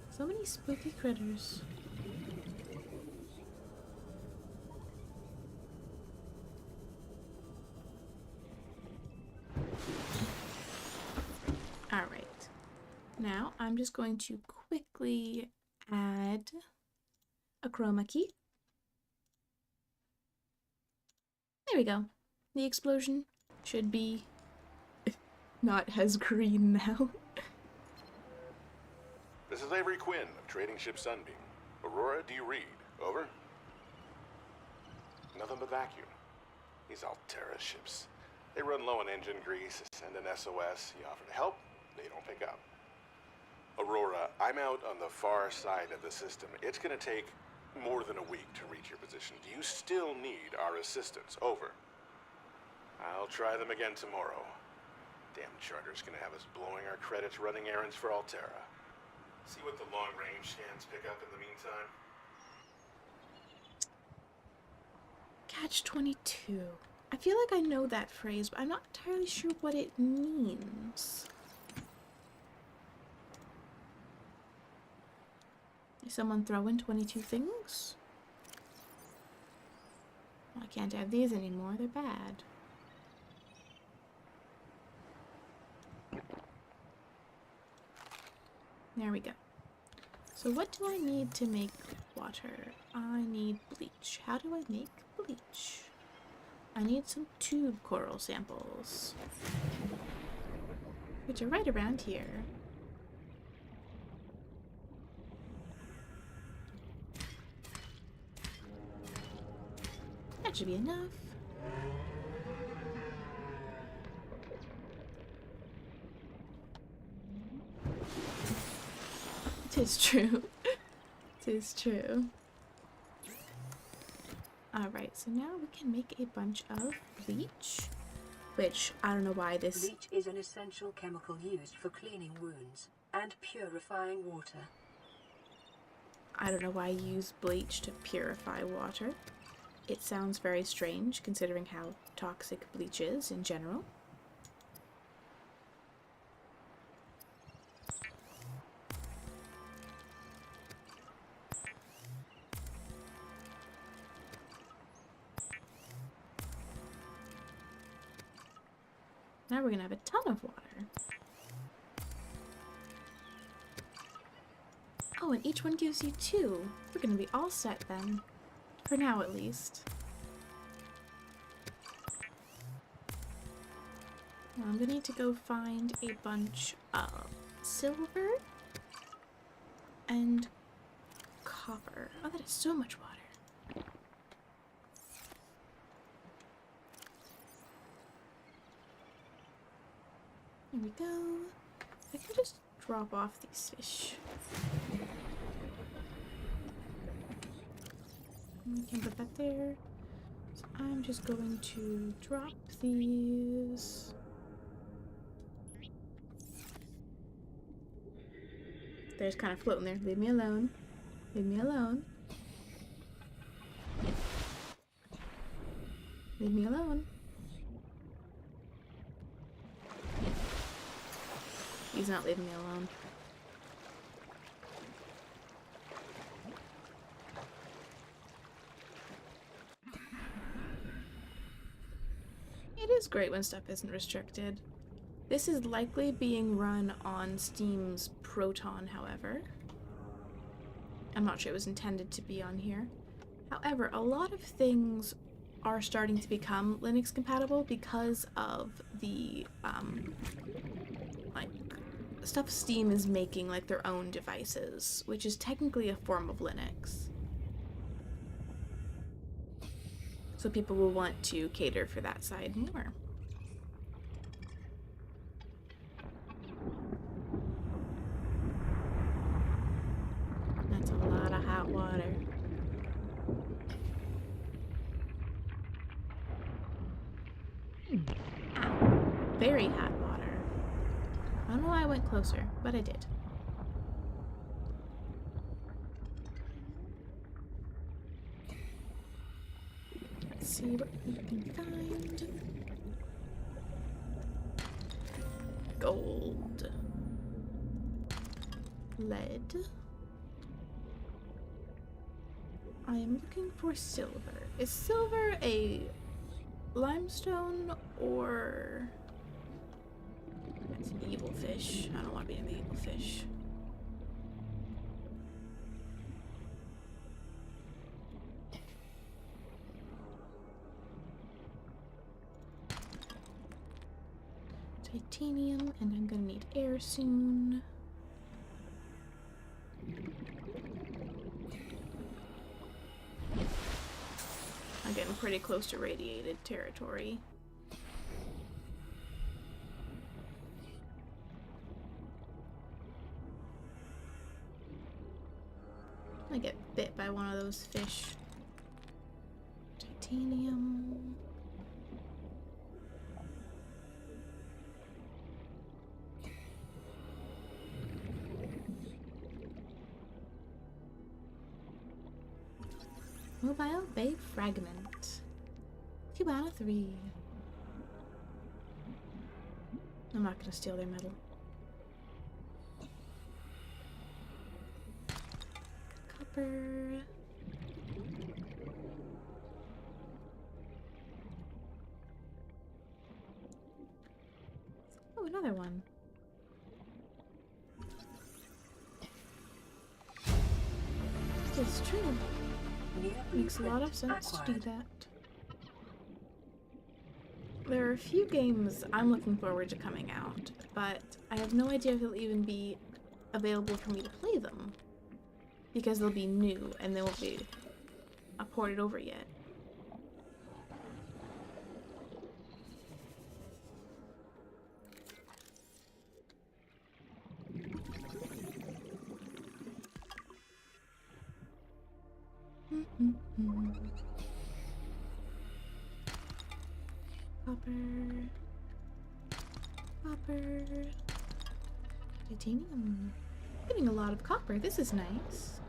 So many spooky critters. Alright. Now I'm just going to quickly add a chroma key. There we go. The explosion should be not as green now. This is Avery Quinn of Trading Ship Sunbeam. Aurora, do you read? Over? Nothing but vacuum. These Altera ships. They run low on engine grease, send an SOS, you offer to help, they don't pick up. Aurora, I'm out on the far side of the system. It's gonna take more than a week to reach your position. Do you still need our assistance? Over. I'll try them again tomorrow. Damn charter's gonna have us blowing our credits running errands for Altera. See what the long-range scans pick up in the meantime. Catch 22. I feel like I know that phrase, but I'm not entirely sure what it means. Is someone throwing 22 things? Well, I can't have these anymore, they're bad. There we go. So what do I need to make water? I need bleach. How do I make bleach? I need some tube coral samples, which are right around here. That should be enough. It is true. It is true. Alright, so now we can make a bunch of bleach, which I don't know why this... Bleach is an essential chemical used for cleaning wounds and purifying water. I don't know why you use bleach to purify water. It sounds very strange considering how toxic bleach is in general. Now we're gonna have a ton of water. Oh, and each one gives you 2. We're gonna be all set then. For now, at least. Now I'm gonna need to go find a bunch of silver and copper. Oh, that is so much water. There we go. I can just drop off these fish. We can put that there. So I'm just going to drop these. They're just kind of floating there. Leave me alone. Leave me alone. Leave me alone. He's not leaving me alone. It is great when stuff isn't restricted. This is likely being run on Steam's Proton, however. I'm not sure it was intended to be on here. However, a lot of things are starting to become Linux compatible because of the, like, stuff Steam is making, like, their own devices, which is technically a form of Linux. So people will want to cater for that side more. That's a lot of hot water. Ow. Very hot water. I don't know why I went closer, but I did. Let's see what we can find. Gold. Lead. I am looking for silver. Is silver a limestone or... That's an evil fish. I don't want to be an evil fish. Titanium, and I'm gonna need air soon. I'm getting pretty close to radiated territory. I get bit by one of those fish. Titanium. Mobile Bay Fragment. Cubana 3. I'm not gonna steal their metal. Copper. Oh, another one. It's true. Makes a lot of sense to do that. There are a few games I'm looking forward to coming out, but I have no idea if they'll even be available for me to play them. Because they'll be new and they won't be ported over yet. Copper. Copper. Titanium. Getting a lot of copper. This is nice.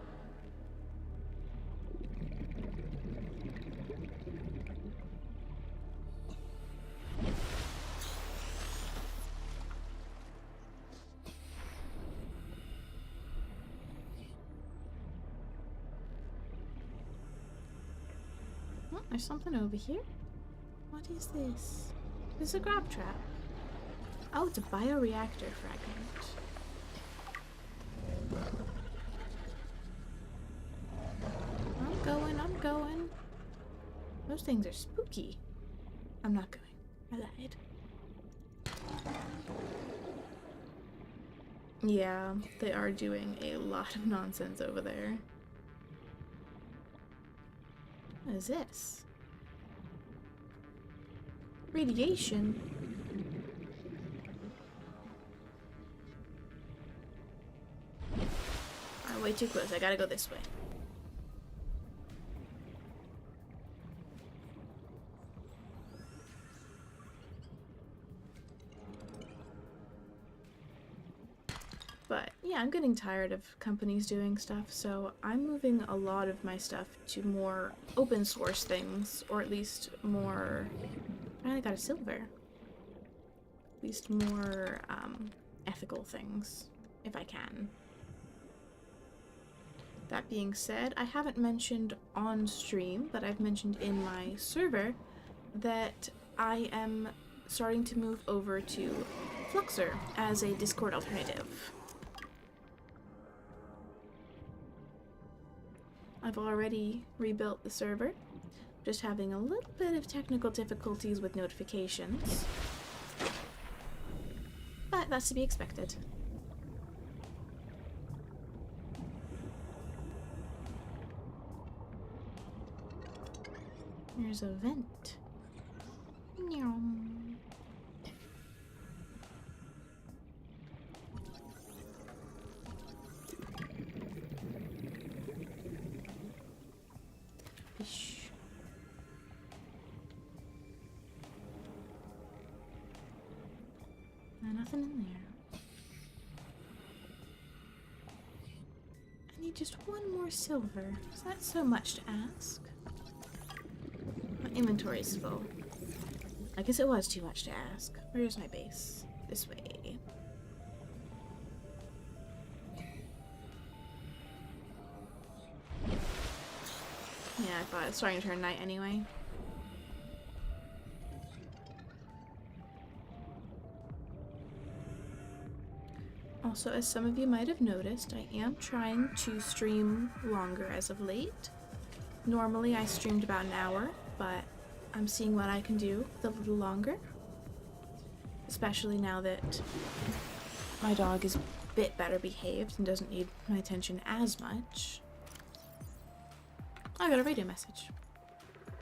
Oh, there's something over here. What is this? This is a grab trap. Oh, it's a bioreactor fragment. I'm going. Those things are spooky. I'm not going. I lied. Yeah, they are doing a lot of nonsense over there. What is this? Radiation? I'm way too close. I gotta go this way. But yeah, I'm getting tired of companies doing stuff, so I'm moving a lot of my stuff to more open source things, or at least more... I got a silver. At least more ethical things, if I can. That being said, I haven't mentioned on stream, but I've mentioned in my server that I am starting to move over to Fluxer as a Discord alternative. I've already rebuilt the server, just having a little bit of technical difficulties with notifications. But that's to be expected. There's a vent. Nyom. Fish. Nothing in there. I need just one more silver. Is that so much to ask? My inventory's full. I guess it was too much to ask. Where's my base? This way. Yeah, I thought it was starting to turn night anyway. Also, as some of you might have noticed, I am trying to stream longer as of late. Normally I streamed about an hour, but I'm seeing what I can do with a little longer. Especially now that my dog is a bit better behaved and doesn't need my attention as much. I got a radio message.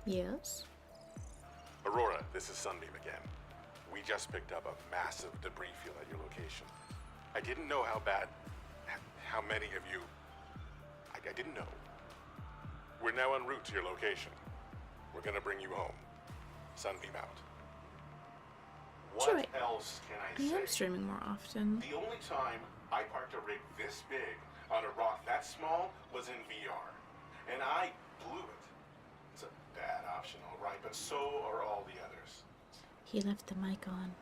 Yes? Aurora, this is Sunbeam again. We just picked up a massive debris field at your location. I didn't know how many of you... I didn't know. We're now en route to your location. We're gonna bring you home. Sunbeam out. What else can I say? I am streaming more often. The only time I parked a rig this big on a rock that small was in VR. And I blew it. It's a bad option. optional, right? But so are all the others. He left the mic on.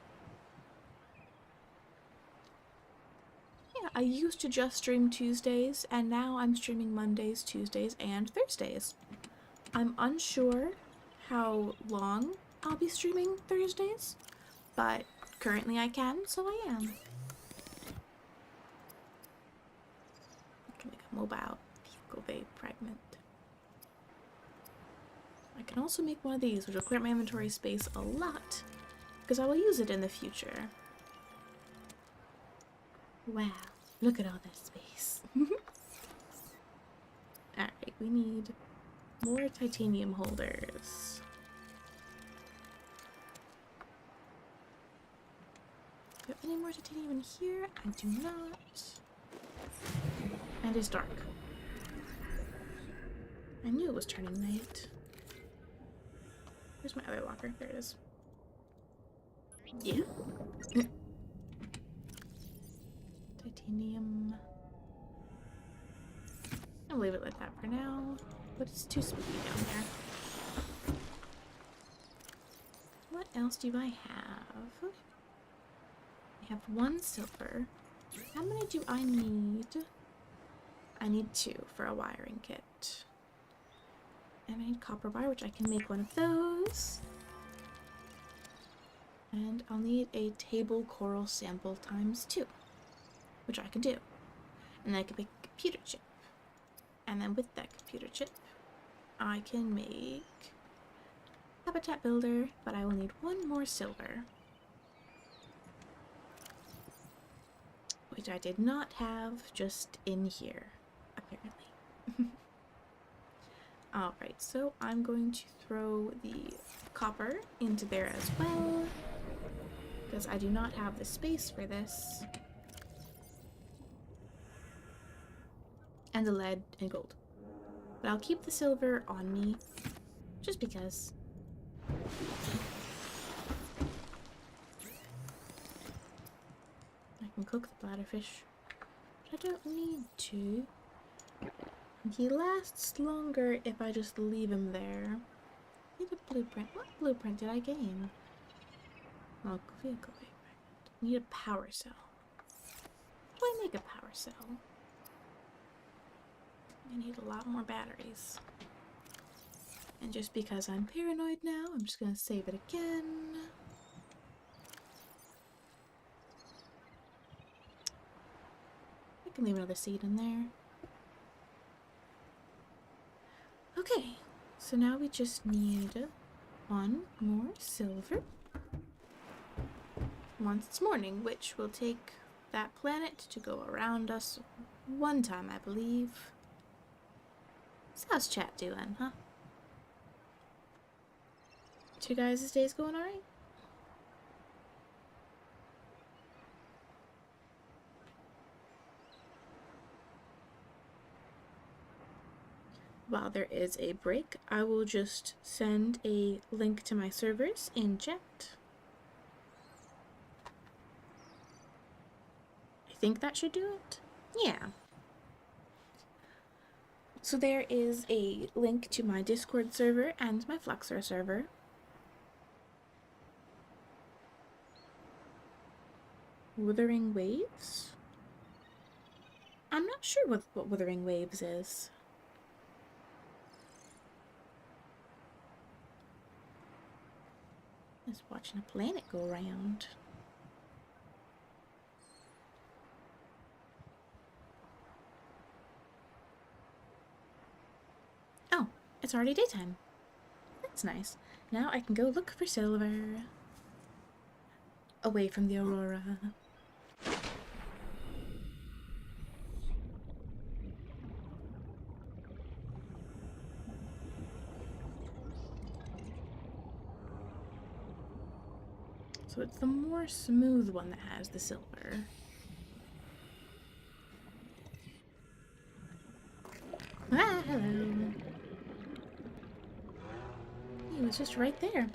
Yeah, I used to just stream Tuesdays, and now I'm streaming Mondays, Tuesdays, and Thursdays. I'm unsure how long I'll be streaming Thursdays, but currently I can, so I am. I can make a mobile vehicle bay fragment. I can also make one of these, which will clear my inventory space a lot, because I will use it in the future. Wow, look at all that space. Alright, we need more titanium holders. Do you have any more titanium in here? I do not. And it's dark. I knew it was turning night. Where's my other locker? There it is. Yeah. Titanium. I'll leave it like that for now. But it's too spooky down there. What else do I have? I have 1 silver. How many do I need? I need 2 for a wiring kit. And I need copper wire, which I can make one of those. And I'll need a table coral sample ×2, which I can do. And then I can make a computer chip. And then with that computer chip, I can make habitat builder, but I will need 1 more silver. Which I did not have just in here, apparently. Alright, so I'm going to throw the copper into there as well, because I do not have the space for this. And the lead and gold. But I'll keep the silver on me, just because. I can cook the bladderfish, but I don't need to. He lasts longer if I just leave him there. I need a blueprint. What blueprint did I gain? Oh, vehicle bay. I need a power cell. How do I make a power cell? I need a lot more batteries. And just because I'm paranoid now, I'm just gonna save it again. I can leave another seed in there. Okay, so now we just need 1 more silver. Once it's morning, which will take that planet to go around us 1 time, I believe. So how's chat doing, huh? 2 guys' day's going alright? While there is a break, I will just send a link to my servers in chat. I think that should do it. Yeah. So there is a link to my Discord server and my Fluxor server. Withering Waves? I'm not sure what Withering Waves is. Just watching a planet go around. Oh, it's already daytime. That's nice. Now I can go look for silver. Away from the aurora. So it's the more smooth one that has the silver. Ah, hello. He was just right there.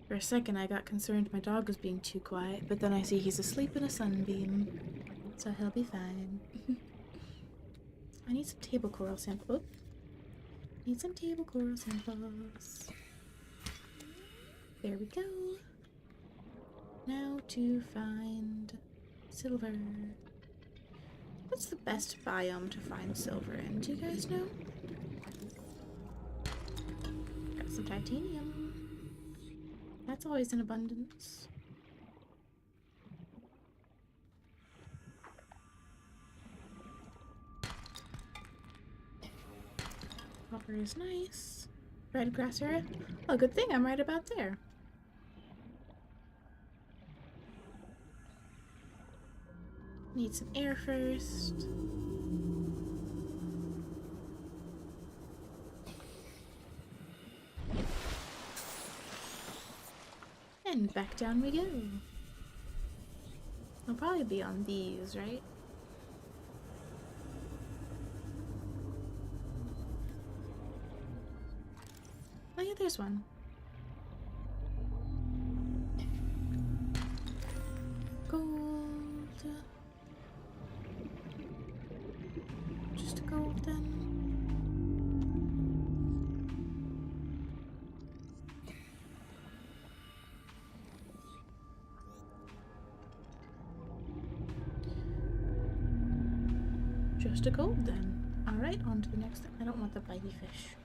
For a second, I got concerned my dog was being too quiet, but then I see he's asleep in a sunbeam, so he'll be fine. I need some table coral samples. Need some table coral samples. There we go. Now to find silver. What's the best biome to find silver in? Do you guys know? Got some titanium. That's always in abundance. Copper is nice. Red grass area. Oh, good thing I'm right about there. Need some air first. And back down we go. I'll probably be on these, right? Oh yeah, there's one. Gold. Just gold then. Just a gold then. Alright, on to the next thing. I don't want the bitey fish.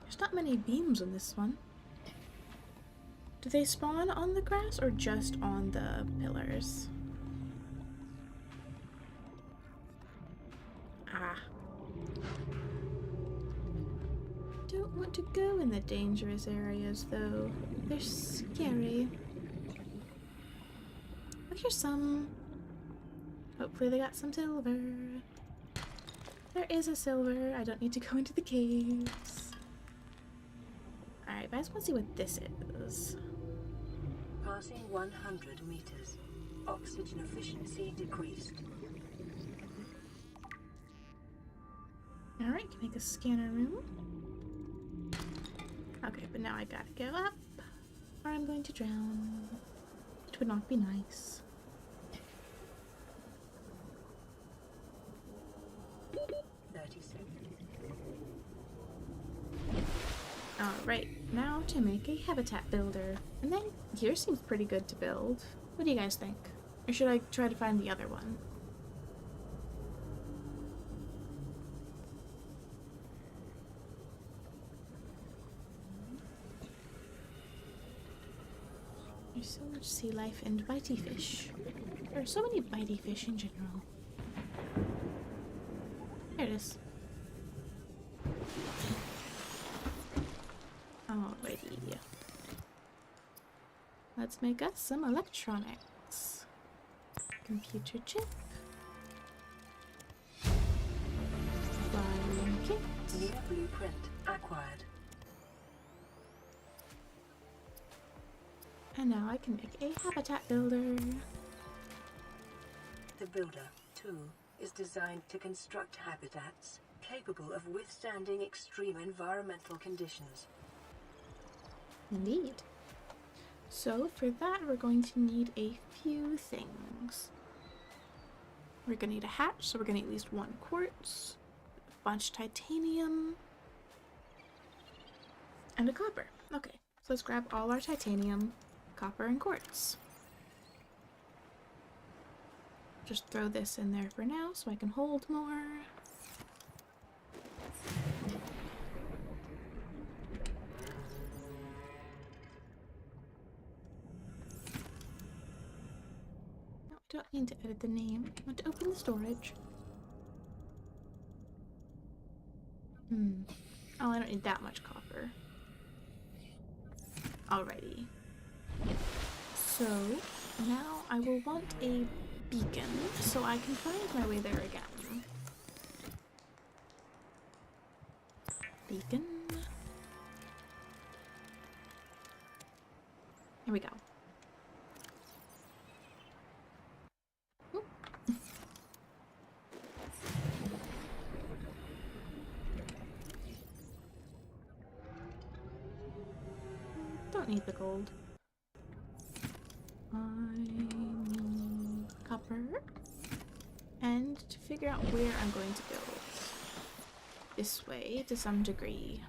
There's not many beams on this one. Do they spawn on the grass or just on the pillars? Ah. Don't want to go in the dangerous areas though. They're scary. Oh, here's some. Hopefully they got some silver. There is a silver. I don't need to go into the caves. Alright, but I just want to see what this is. Passing 100 meters. Oxygen efficiency decreased. Alright, can make a scanner room. Okay, but now I gotta go up, or I'm going to drown. It would not be nice. 30 seconds. Alright, now to make a habitat builder. And then here seems pretty good to build. What do you guys think? Or should I try to find the other one? There's so much sea life and bitey fish. There are so many bitey fish in general. There it is. Alrighty. Let's make us some electronics. Computer chip. Wiring kit. New blueprint acquired. And now I can make a habitat builder. The Builder tool is designed to construct habitats capable of withstanding extreme environmental conditions. Indeed. So for that we're going to need a few things. We're going to need a hatch, so we're going to need at least 1 quartz, a bunch of titanium, and a copper. Okay, so let's grab all our titanium, copper, and quartz. Just throw this in there for now so I can hold more. No, I don't need to edit the name. I want to open the storage. Oh, I don't need that much copper. Alrighty. So, now I will want a beacon so I can find my way there again. Beacon. Here we go. Oop. don't need the gold. I need copper. And to figure out where I'm going to build. This way, to some degree.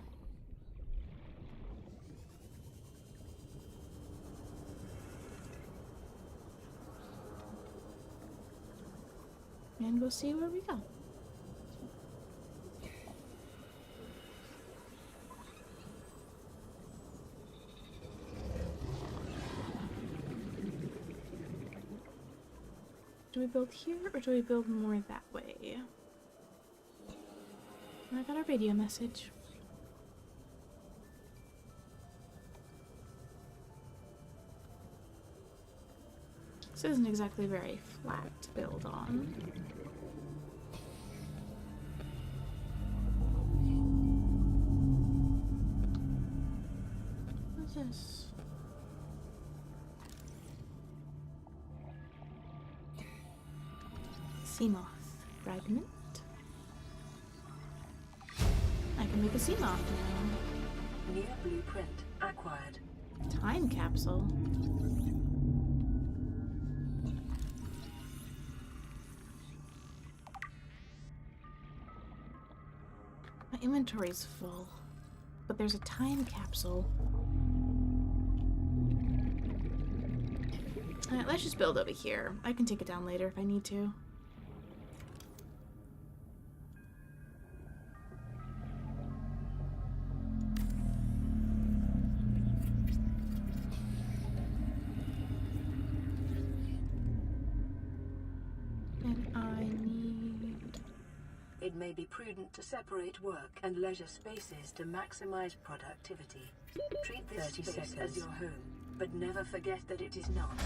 And we'll see where we go. Do we build here, or do we build more that way? I got a radio message. This isn't exactly very flat to build on. What's this? Sea moth fragment. I can make a sea moth now. New blueprint acquired. Time capsule. My inventory's full, but there's a time capsule. Alright, let's just build over here. I can take it down later if I need to. It may be prudent to separate work and leisure spaces to maximize productivity. Treat this space as your home, but never forget that it is not.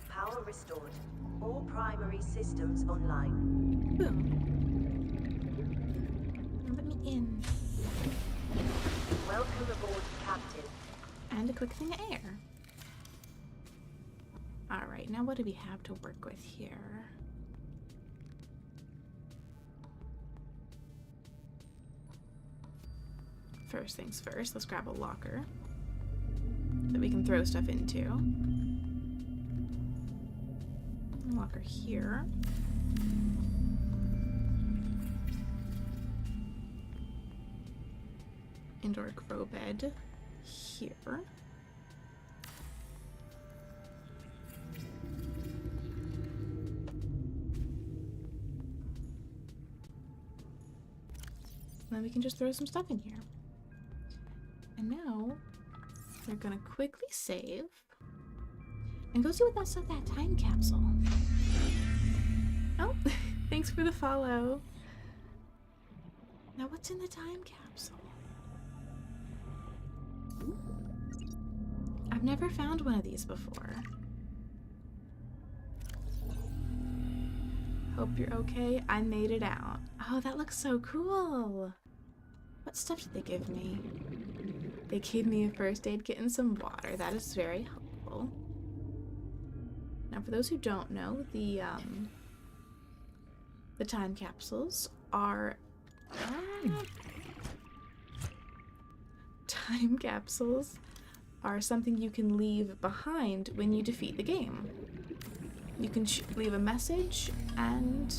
Power restored. All primary systems online. Boom. Now let me in. Welcome aboard, Captain. And a quick thing of air. Alright, now what do we have to work with here? First things first, let's grab a locker that we can throw stuff into. Locker here. Indoor grow bed here. Then we can just throw some stuff in here. And now we're gonna quickly save and go see what's in that time capsule. Oh, thanks for the follow. Now what's in the time capsule? I've never found one of these before. Hope you're okay. I made it out. Oh, that looks so cool. What stuff did they give me? They gave me a first aid kit and some water. That is very helpful. Now, for those who don't know, the time capsules are time capsules are something you can leave behind when you defeat the game. You can leave a message and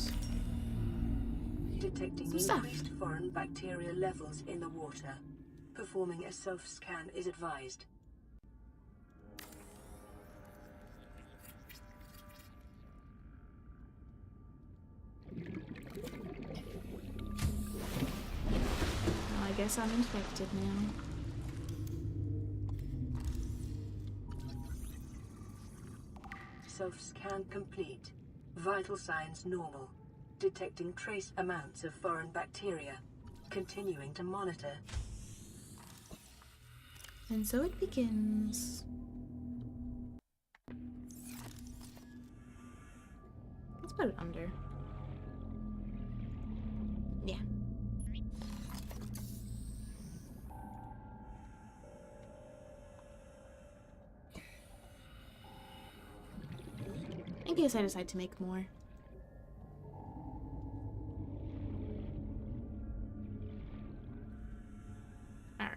detecting increased foreign bacteria levels in the water. Performing a self-scan is advised. Well, I guess I'm infected now. Self-scan complete. Vital signs normal. Detecting trace amounts of foreign bacteria. Continuing to monitor. And so it begins. Let's put it under. Yeah. In case I decide to make more.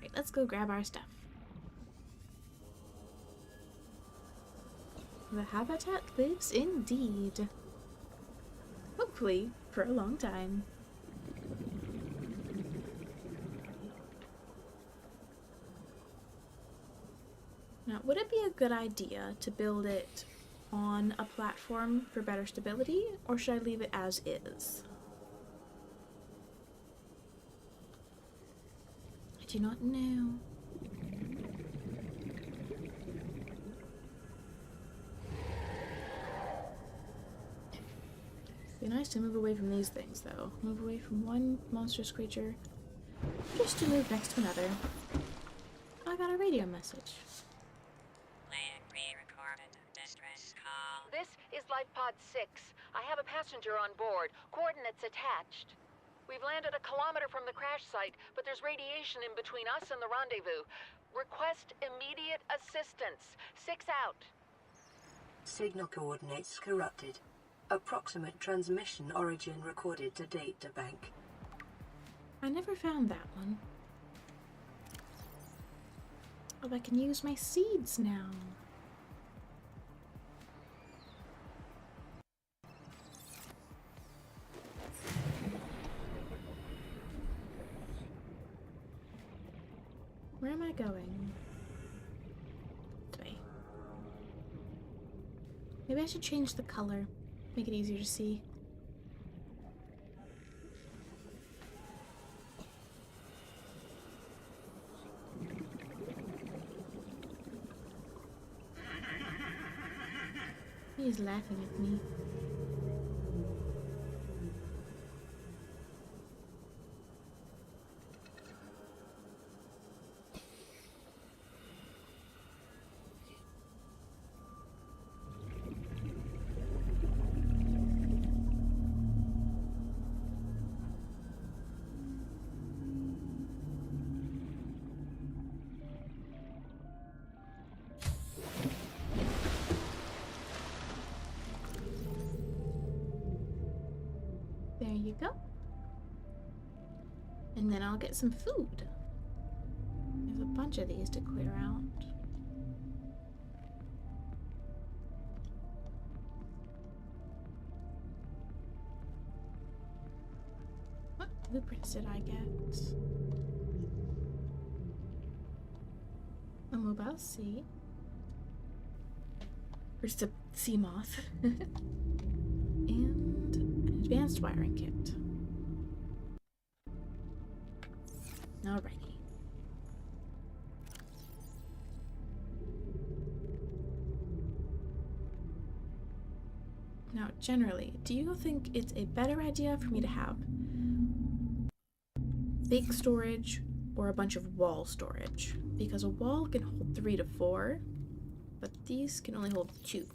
Alright, let's go grab our stuff. The habitat lives indeed. Hopefully, for a long time. Now, would it be a good idea to build it on a platform for better stability, or should I leave it as is? I do not know. Be nice to move away from these things, though. Move away from one monstrous creature, just to move next to another. I got a radio message. This is LifePod 6. I have a passenger on board. Coordinates attached. We've landed a kilometer from the crash site, but there's radiation in between us and the rendezvous. Request immediate assistance. 6 out. Signal coordinates corrupted. Approximate transmission origin recorded to data bank. I never found that one. Oh, I can use my seeds now. Where am I going? This way. Maybe I should change the color. Make it easier to see. He is laughing at me. There you go. And then I'll get some food. There's a bunch of these to clear out. What blueprints did I get? A mobile sea. Or just a sea moth. And an advanced wiring kit. Alrighty. Now, generally, do you think it's a better idea for me to have big storage or a bunch of wall storage? Because a wall can hold 3 to 4, but these can only hold 2.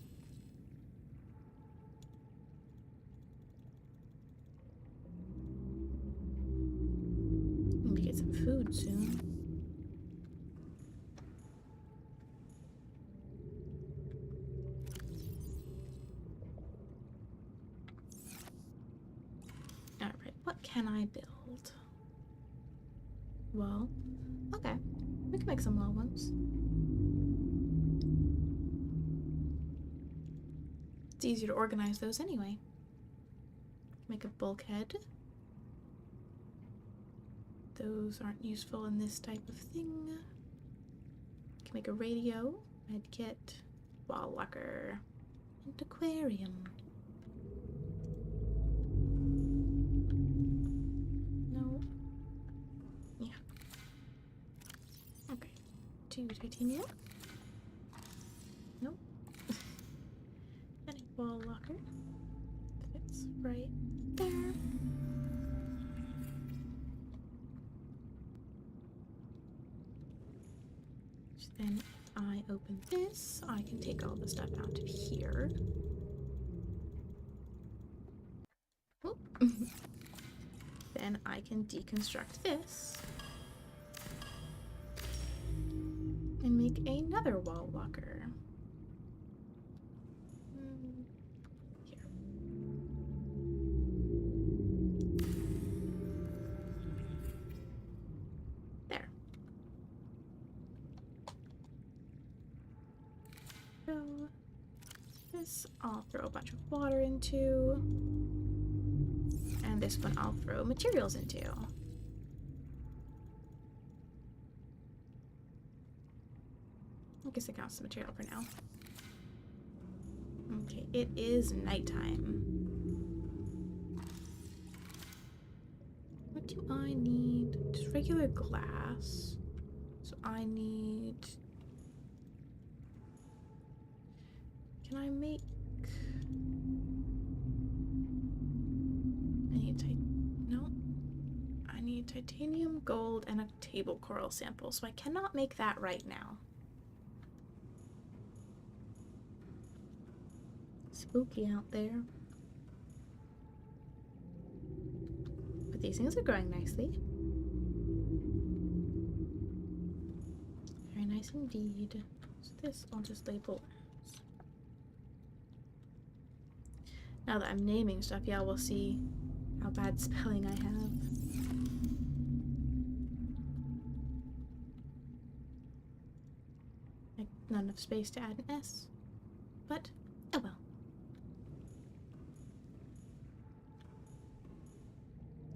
Need to get some food soon. Alright, what can I build? Wall. Okay, we can make some wall ones. It's easier to organize those anyway. Make a bulkhead. Those aren't useful in this type of thing. Can make a radio, med kit, wall locker, and aquarium. No. Yeah. Okay. 2 titanium. Nope. And a wall locker. Fits right there. Then if I open this, I can take all the stuff out of here. Oop. Then I can deconstruct this and make another wall locker. Here. There. this I'll throw a bunch of water into. And this one I'll throw materials into. I guess it counts as material for now. Okay, it is nighttime. What do I need? Just regular glass. So I need... Can I make... No. I need titanium, gold, and a table coral sample, so I cannot make that right now. Spooky out there. But these things are growing nicely. Very nice indeed. So this I'll just label as. Now that I'm naming stuff, yeah, we'll see how bad spelling I have. Like, not enough space to add an S. But, oh well.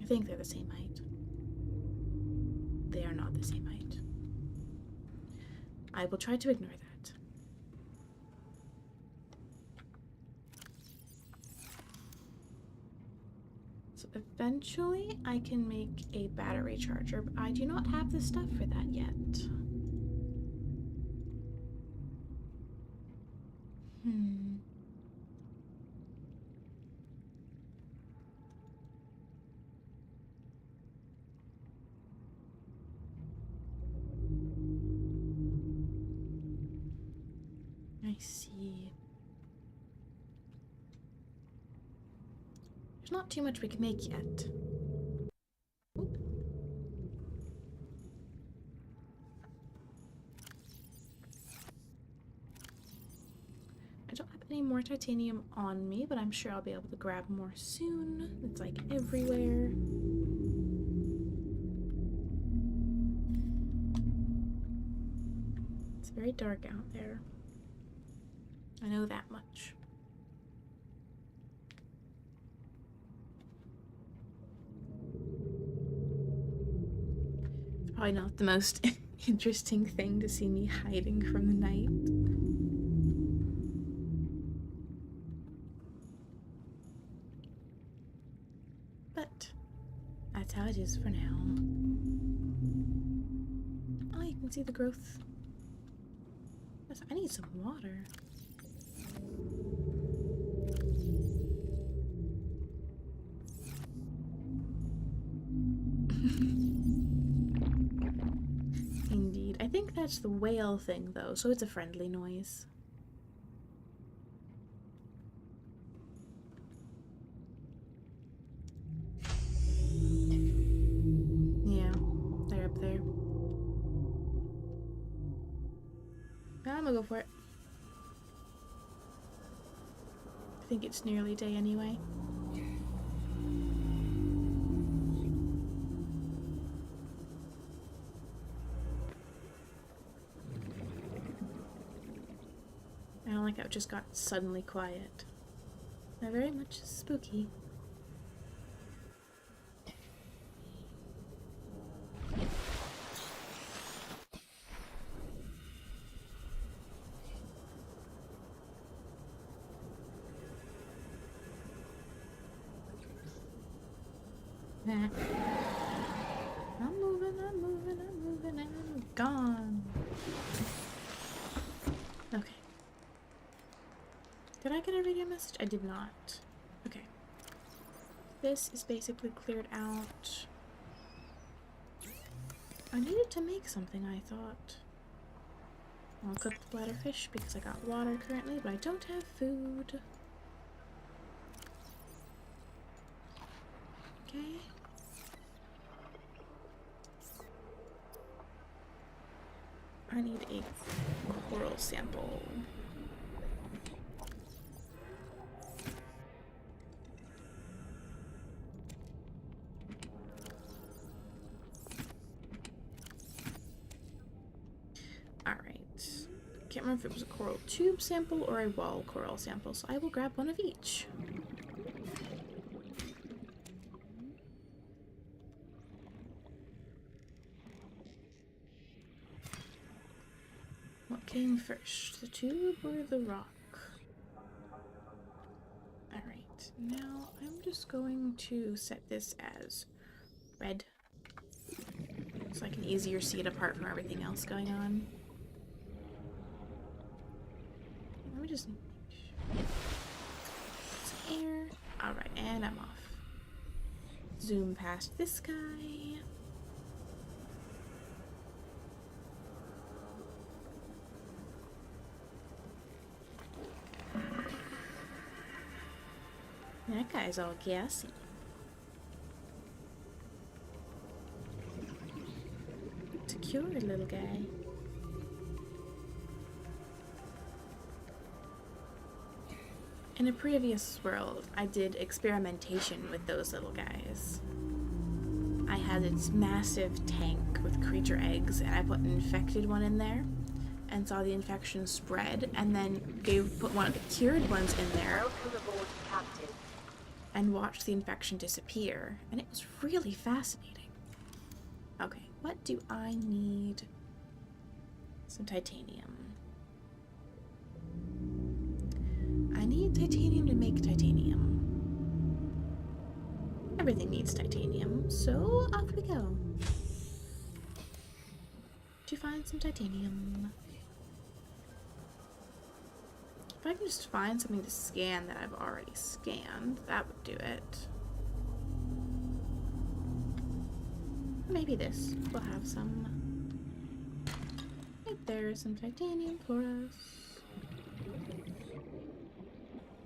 I think they're the same height. They are not the same height. I will try to ignore that. So eventually I can make a battery charger, but I do not have the stuff for that yet. I see. There's not too much we can make yet. Oop. I don't have any more titanium on me, but I'm sure I'll be able to grab more soon. It's like everywhere. It's very dark out there. I know that much. It's probably not the most interesting thing to see me hiding from the night. But that's how it is for now. Oh, you can see the growth. Yes, I need some water. Indeed. I think that's the whale thing, though, so it's a friendly noise. Yeah, they're up there. I'm gonna go for it. I think it's nearly day anyway. I don't like how it just got suddenly quiet. They're very much spooky. I'm moving, I'm gone. Okay. Did I get a radio message? I did not. Okay. This is basically cleared out. I needed to make something, I thought. I'll cook the bladder fish because I got water currently, but I don't have food. Okay. I need a coral sample. Alright. Can't remember if it was a coral tube sample or a wall coral sample, so I will grab one of each. What came first, the tube or the rock? Alright, now I'm just going to set this as red, so I can easier see it apart from everything else going on. Let me just... some air. Alright, and I'm off. Zoom past this guy. That guy's all gassy. Secure, little guy. In a previous world, I did experimentation with those little guys. I had this massive tank with creature eggs, and I put an infected one in there, and saw the infection spread, and then put one of the cured ones in there. Welcome aboard, Captain. And watched the infection disappear, and it was really fascinating. Okay, what do I need? Some titanium. I need titanium to make titanium. Everything needs titanium, so off we go. To find some titanium. If I can just find something to scan that I've already scanned, that would do it. Maybe this will have some. Right there, some titanium for us.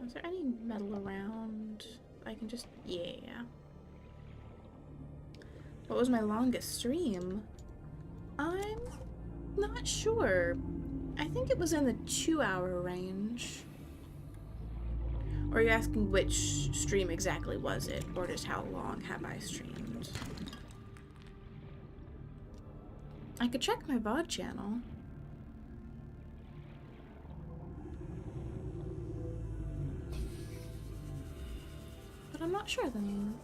Is there any metal around? I can just, yeah. What was my longest stream? I'm not sure. I think it was in the 2-hour range. Or are you asking which stream exactly was it? Or just how long have I streamed? I could check my VOD channel. But I'm not sure then.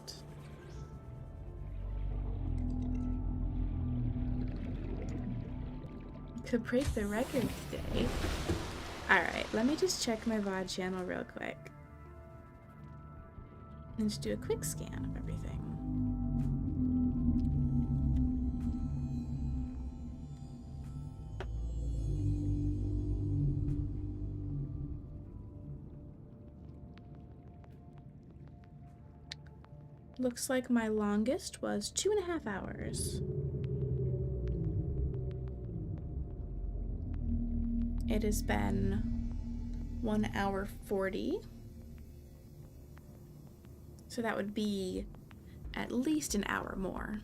Could break the record today. Alright, let me just check my VOD channel real quick. And just do a quick scan of everything. Looks like my longest was 2.5 hours. It has been 1 hour 40. So that would be at least an hour more.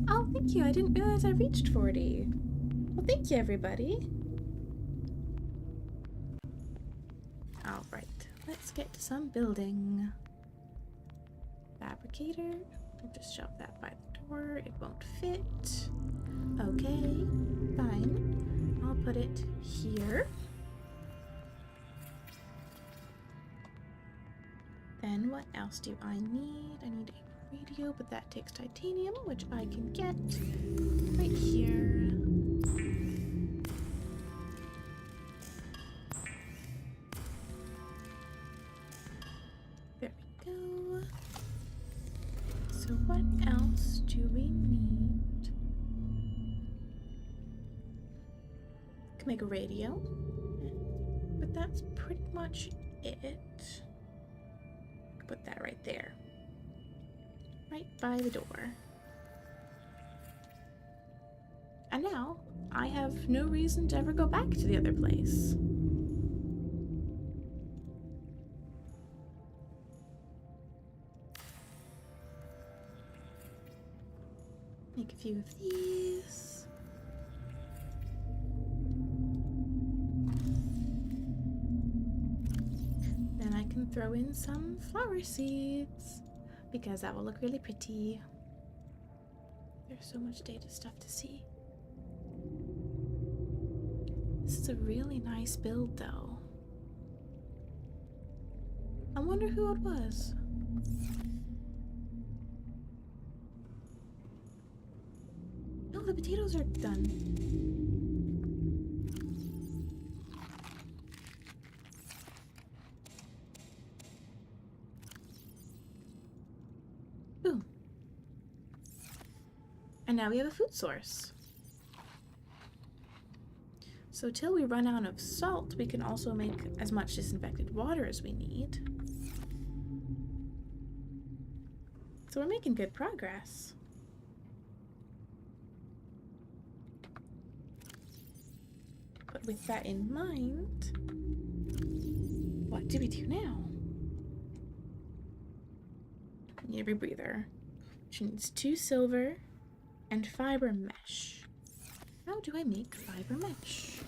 Oh, thank you. I didn't realize I reached 40. Well, thank you, everybody. All right, let's get to some building. Fabricator. We'll just shove that by the door. It won't fit. Okay, fine. I'll put it here. Then what else do I need? I need a radio, but that takes titanium, which I can get right here. There we go. So what else do we need? Can make a radio, but that's pretty much it. Put that right there, right by the door. And now I have no reason to ever go back to the other place. Make a few of these. Then I can throw in some flower seeds because that will look really pretty. There's so much data stuff to see. This is a really nice build, though. I wonder who it was. Oh, the potatoes are done. Boom. And now we have a food source. So till we run out of salt, we can also make as much disinfected water as we need. So we're making good progress. But with that in mind, what do we do now? We need a rebreather, which needs 2 silver and fiber mesh. How do I make fiber mesh?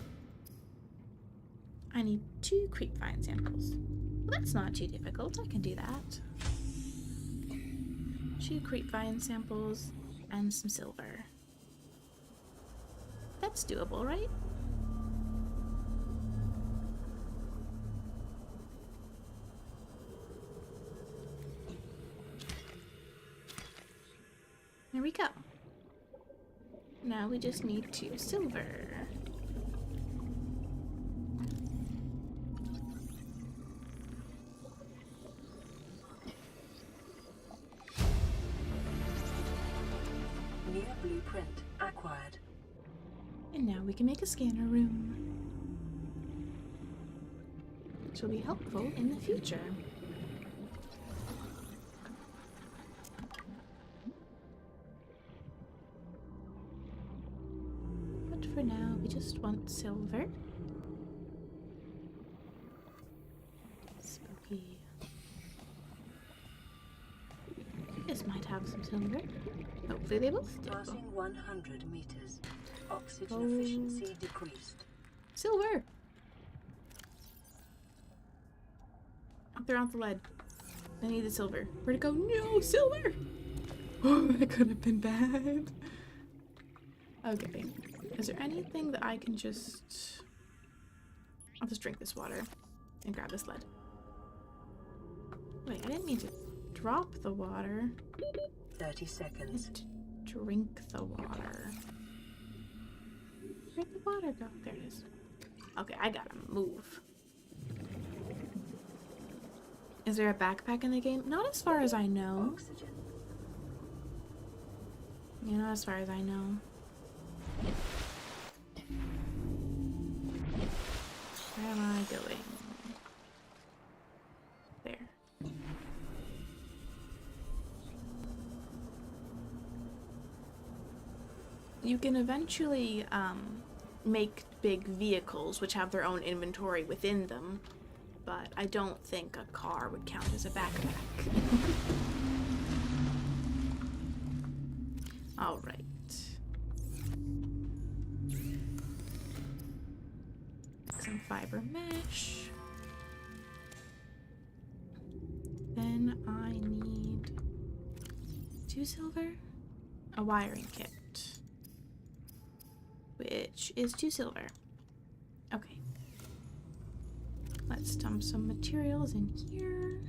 I need 2 creepvine samples. Well, that's not too difficult. I can do that. 2 creepvine samples and some silver. That's doable, right? There we go. Now we just need 2 silver. New blueprint acquired. And now we can make a scanner room, which will be helpful in the future. But for now, we just want silver. Spooky. This might have some silver. Hopefully they both do. Passing 100 meters. Oxygen Oh. efficiency decreased. Silver! Up there on the lead. I need the silver. Where'd it go? No, silver! Oh, that could have been bad. Okay. Is there anything that I can just... I'll just drink this water and grab this lead. Wait, I didn't mean to drop the water. 30 I seconds. meant to drink the water. Where'd the water go? There it is. Okay, I gotta move. Is there a backpack in the game? Not as far as I know. Oxygen. Yeah, not as far as I know. Where am I going? There. You can eventually make big vehicles which have their own inventory within them, but I don't think a car would count as a backpack. All right. Some fiber mesh. Then I need 2 silver, a wiring kit, which is 2 silver. Okay. Let's dump some materials in here.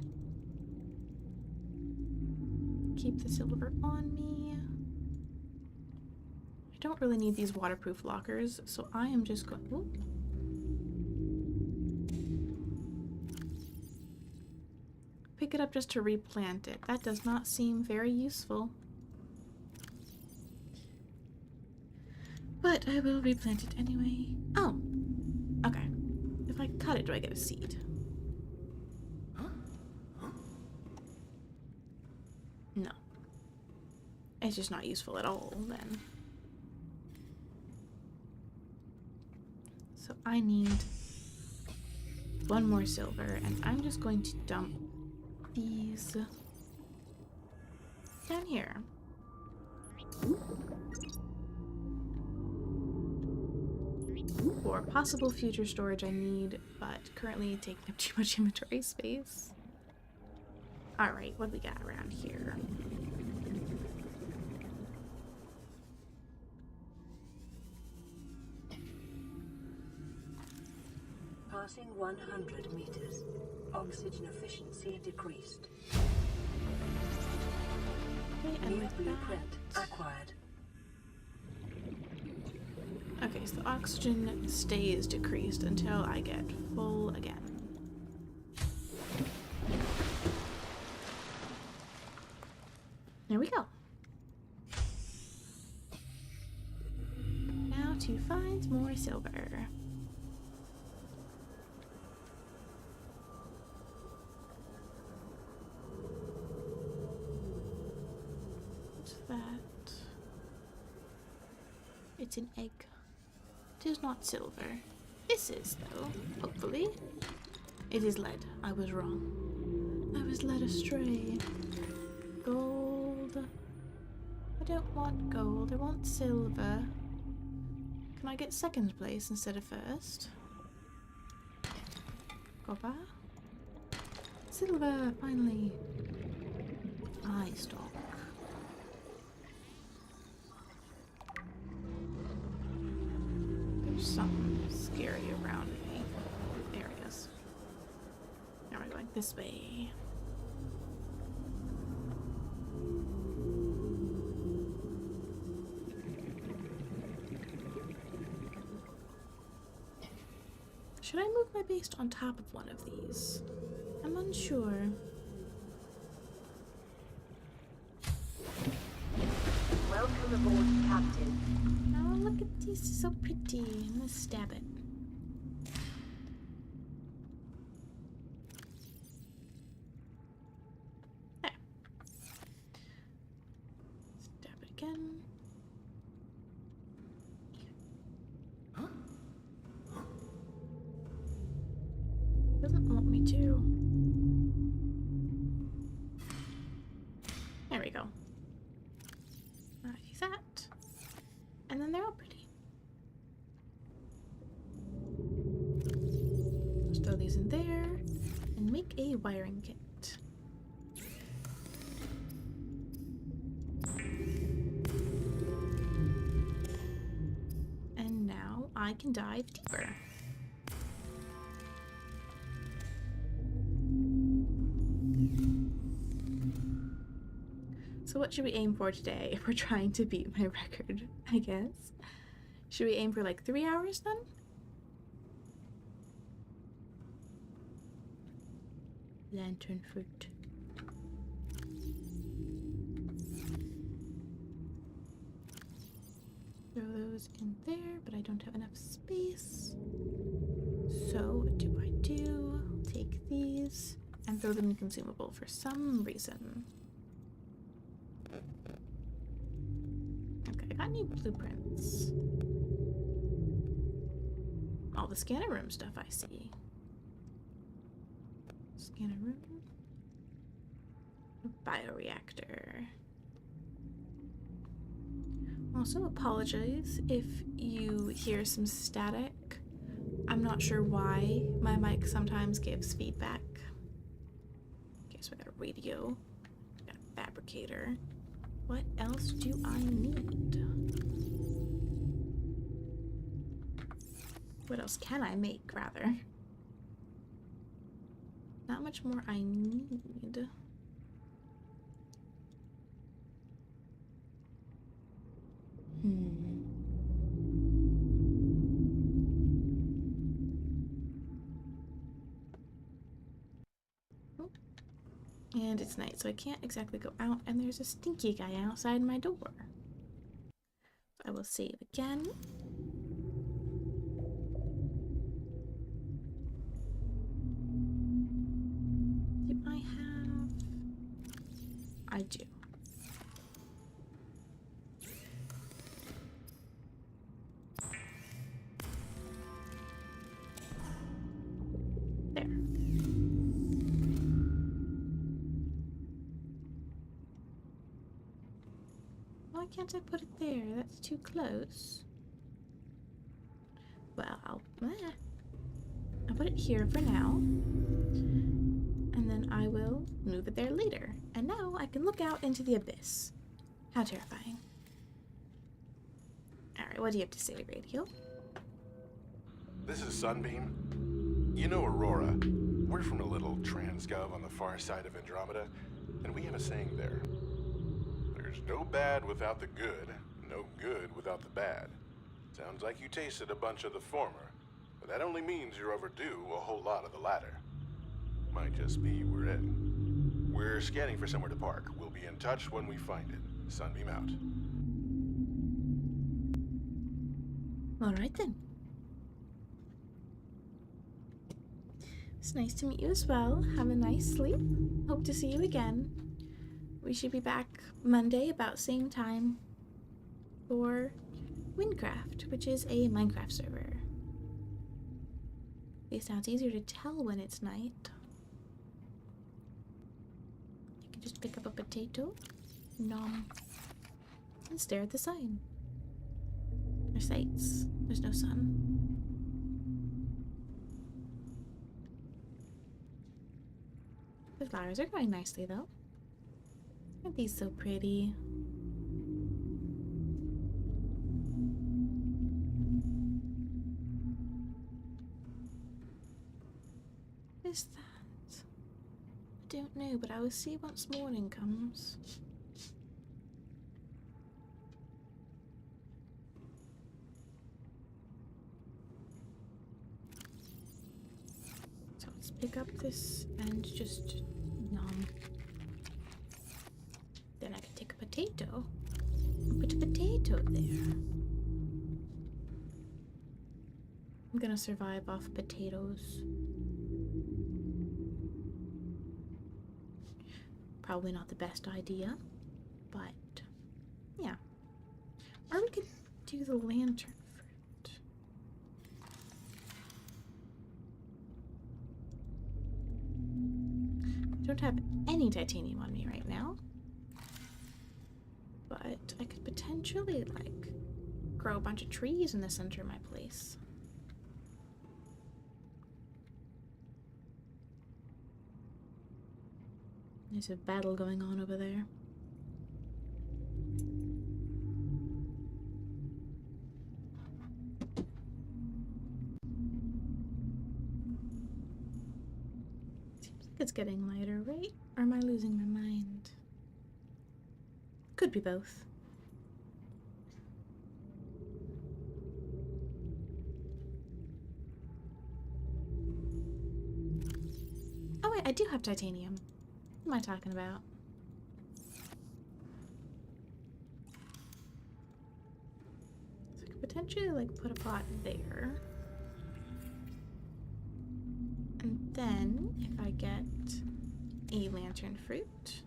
Keep the silver on me. I don't really need these waterproof lockers, so I am just going... Ooh. Pick it up just to replant it. That does not seem very useful. But I will replant it anyway. Oh! Okay. If I cut it, do I get a seed? No. It's just not useful at all, then. So I need 1 more silver, and I'm just going to dump these down here. For possible future storage I need, but currently taking up too much inventory space. Alright, what do we got around here? Passing 100 meters. Oxygen efficiency decreased. Okay, and New with blueprint that... acquired. Okay, so the oxygen stays decreased until I get full again. There we go. Now to find more silver. What's that? It's an egg. It is not silver. This is, though, hopefully. It is lead. I was wrong. I was led astray. Gold. I don't want gold. I want silver. Can I get second place instead of first? Copper. Silver, finally. Eye stalk. There's something scary around me. There it is. Now we're going this way. Should I move my base on top of one of these? I'm unsure. Welcome aboard, Captain. Oh, look at these, so pretty. I'm gonna stab it. There. Stab it again. Doesn't want me to. There we go. Do that. And then they're all pretty. Just throw these in there and make a wiring kit. And now I can dive deeper. So what should we aim for today if we're trying to beat my record, I guess? Should we aim for like 3 hours then? Lantern fruit. Throw those in there, but I don't have enough space. So what do? Take these and throw them in consumable for some reason. Okay, I got new blueprints. All the scanner room stuff I see. Scanner room. Bioreactor. Also, apologize if you hear some static. I'm not sure why my mic sometimes gives feedback. Okay, so we got a radio. We got a fabricator. What else do I need? What else can I make, rather? Not much more I need. Oh. And it's night, so I can't exactly go out, and there's a stinky guy outside my door. I will save again. Do I have... I do. There. Why can't I put it there? That's too close. Well, I'll put it here for now. And then I will move it there later. And now I can look out into the abyss. How terrifying. Alright, what do you have to say, radio? This is Sunbeam. You know Aurora. We're from a little transgov on the far side of Andromeda, and we have a saying there. There's no bad without the good, no good without the bad. Sounds like you tasted a bunch of the former, but that only means you're overdue a whole lot of the latter. Might just be we're it. We're scanning for somewhere to park. We'll be in touch when we find it. Sunbeam out. Alright then. It's nice to meet you as well. Have a nice sleep. Hope to see you again. We should be back Monday about same time for Windcraft, which is a Minecraft server. At least now it's easier to tell when it's night. You can just pick up a potato, nom, and stare at the sign. Or sights. There's no sun. The flowers are growing nicely though. Aren't these so pretty? What is that? I don't know, but I will see once morning comes. So let's pick up this and just nom. Then I can take a potato and put a potato there. I'm gonna survive off potatoes. Probably not the best idea, but yeah. Or we could do the lantern fruit. I don't have any titanium on me right now, but I could potentially, like, grow a bunch of trees in the center of my place. There's a battle going on over there. Seems like it's getting lighter, right? Or am I losing my mind? Could be both. Oh wait, I do have titanium. What am I talking about? So I could potentially like put a pot there. And then if I get a lantern fruit,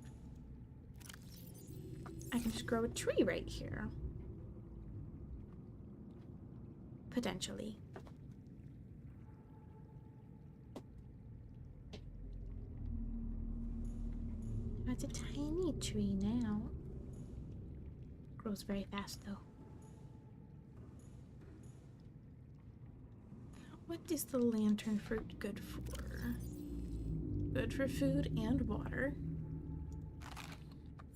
I can just grow a tree right here. Potentially. It's a tiny tree now. Grows very fast though. What is the lantern fruit good for? Good for food and water.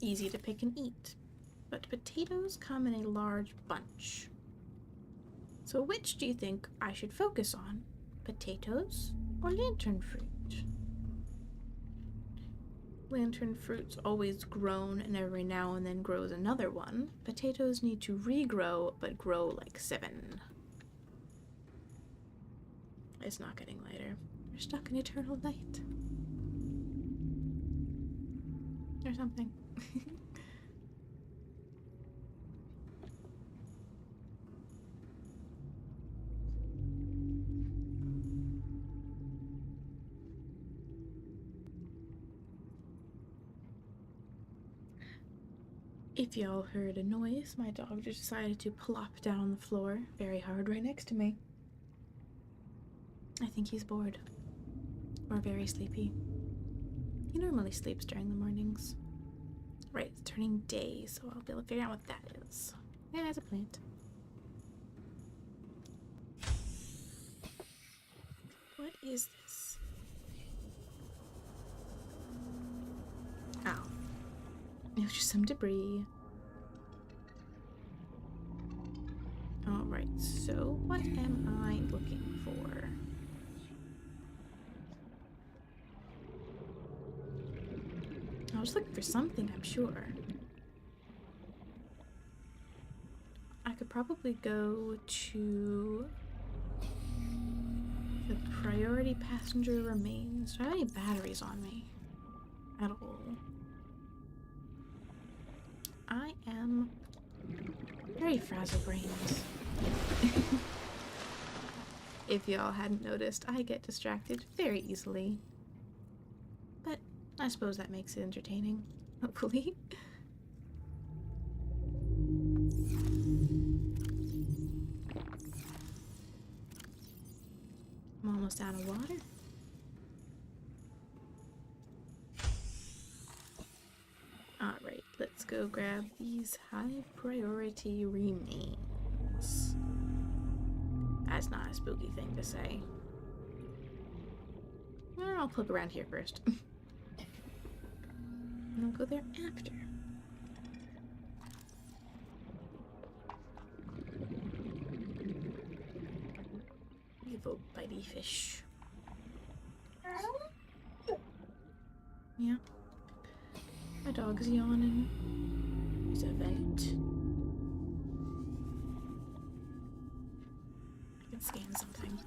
Easy to pick and eat. But potatoes come in a large bunch. So which do you think I should focus on? Potatoes or lantern fruit? Lantern fruit's always grown and every now and then grows another one. Potatoes need to regrow, but grow like 7. It's not getting lighter. We're stuck in eternal night. Or something. If y'all heard a noise, my dog just decided to plop down on the floor very hard right next to me. I think he's bored. Or very sleepy. He normally sleeps during the mornings. Right, it's turning day, so I'll be able to figure out what that is. Yeah, it's a plant. What is this? Ow. It was just some debris. Alright, so what am I looking for? I was looking for something, I'm sure. I could probably go to the priority passenger remains. Do I have any batteries on me at all? I am very frazzle brains. If y'all hadn't noticed, I get distracted very easily. But I suppose that makes it entertaining, hopefully. I'm almost out of water. Alright, let's go grab these high priority remains. That's not a spooky thing to say. Well, I'll poke around here first. And I'll go there after. Evil bitey fish. Yeah. My dog's yawning. There's a vent. I can scan something.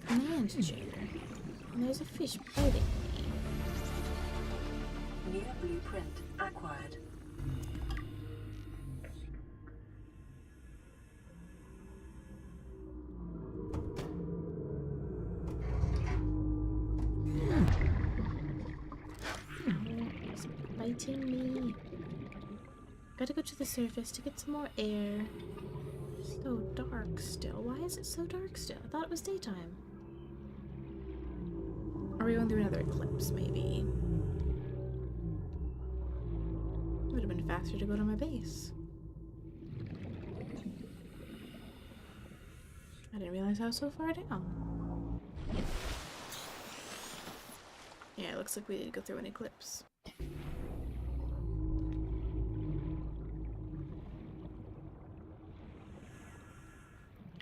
Command chair. And there's a fish biting me. New blueprint acquired. It's biting me. Gotta go to the surface to get some more air. So dark still. Why is it so dark still? I thought it was daytime. Are we going through another eclipse, maybe? It would have been faster to go to my base. I didn't realize I was so far down. Yeah, it looks like we did go through an eclipse.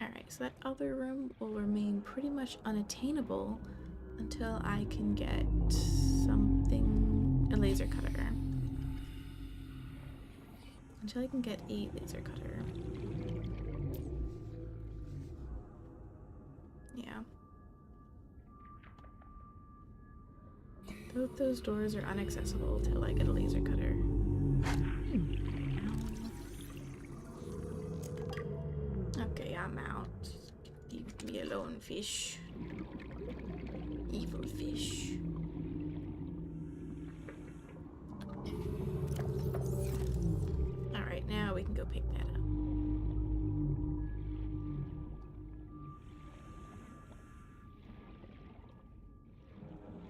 Alright, so that other room will remain pretty much unattainable until I can get something, a laser cutter. Until I can get a laser cutter. Yeah. Both those doors are inaccessible till I get a laser cutter. Okay, I'm out. Leave me alone, fish. Evil fish. Alright, now we can go pick that up.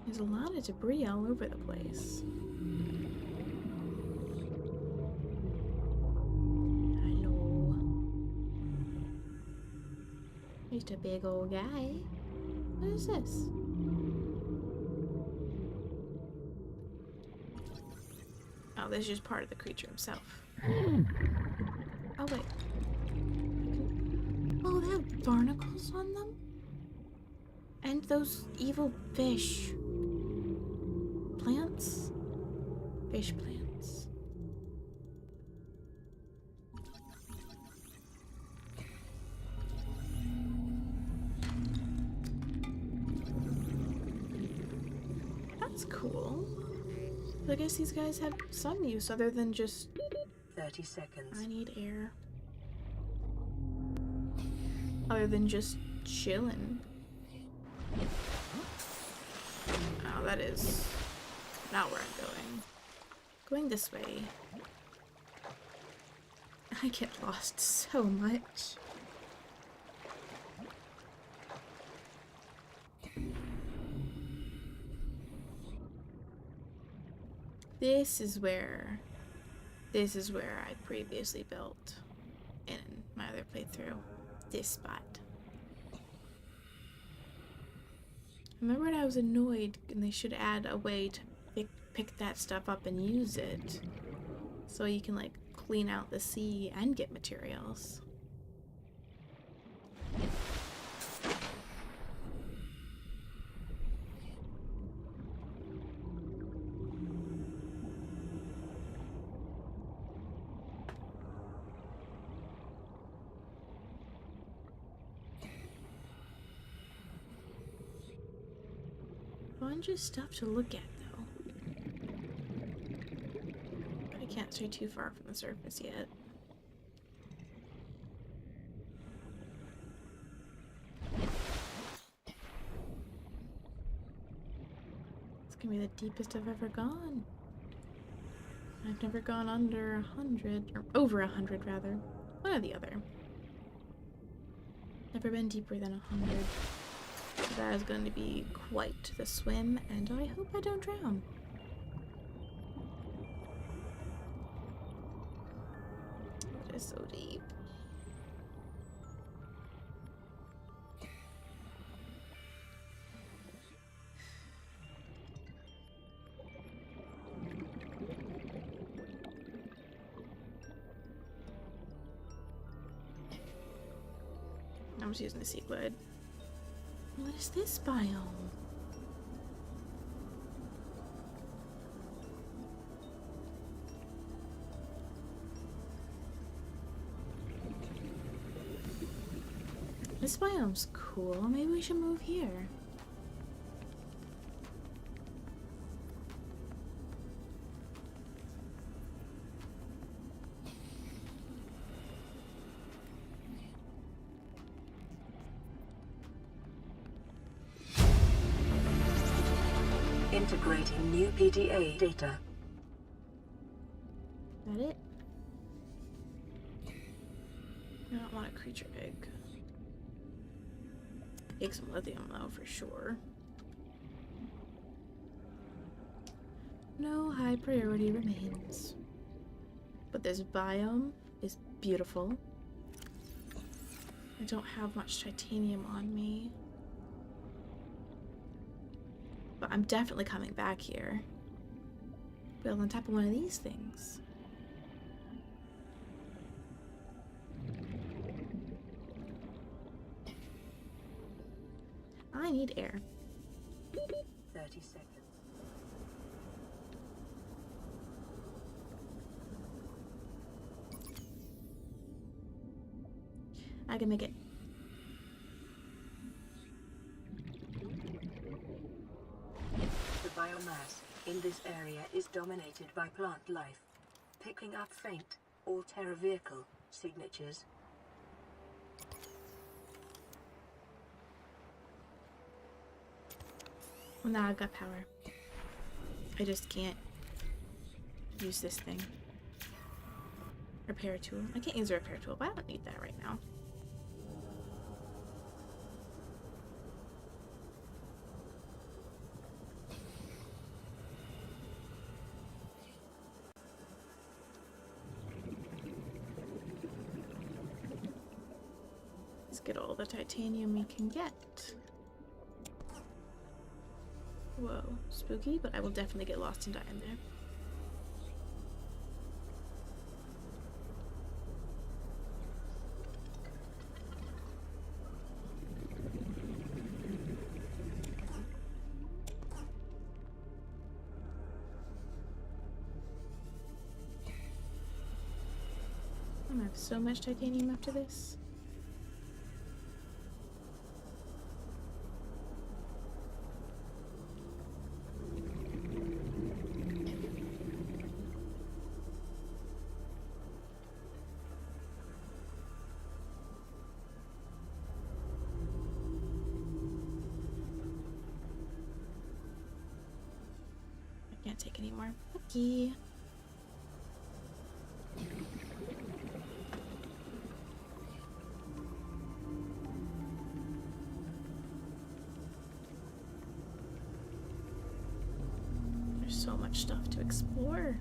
There's a lot of debris all over the place. I know. Just a big old guy. What is this? Oh, this is just part of the creature himself. Oh, wait. Oh, they have barnacles on them? And those evil fish. Plants? Fish plants. That's cool. I guess these guys have some use other than just 30 seconds. I need air. Other than just chilling. Oh, that is not where I'm going. Going this way. I get lost so much. This is where I previously built in my other playthrough. This spot. Remember when I was annoyed and they should add a way to pick that stuff up and use it. So you can like clean out the sea and get materials. bunch of stuff to look at, though. But I can't stray too far from the surface yet. It's gonna be the deepest I've ever gone. I've never gone under 100, or over 100 rather. One or the other. Never been deeper than 100. So that is going to be quite the swim, and I hope I don't drown. It is so deep. I'm just using the sea glide. What is this biome? This biome's cool. Maybe we should move here. Integrating new PDA data. Is that it? I don't want a creature egg. Take some lithium though, for sure. No high priority remains. But this biome is beautiful. I don't have much titanium on me. But I'm definitely coming back here. Build on top of one of these things. I need air. 30 seconds. I can make it. The biomass in this area is dominated by plant life, picking up faint all-terra vehicle signatures. Well, now I've got power. I just can't use this thing. Repair tool. I can't use a repair tool, but I don't need that right now. Let's get all the titanium we can get. Whoa, spooky, but I will definitely get lost and die in there. I'm gonna have so much titanium after this. Can't take any more. Okay. There's so much stuff to explore.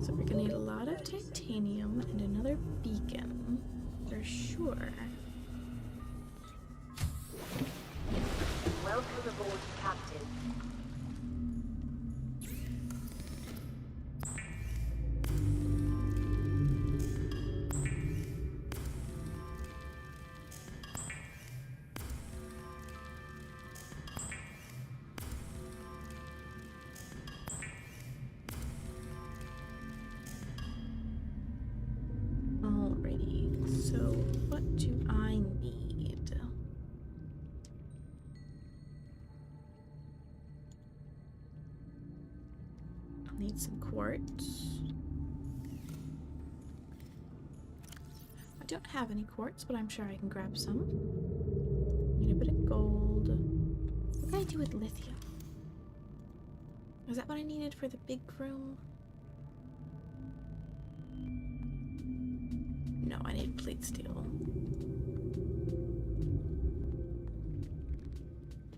So we're gonna need a lot of titanium and another beacon, for sure. Welcome aboard, Captain. quartz. I don't have any quartz, but I'm sure I can grab some. Need a bit of gold. What can I do with lithium? Is that what I needed for the big room? No, I need plate steel.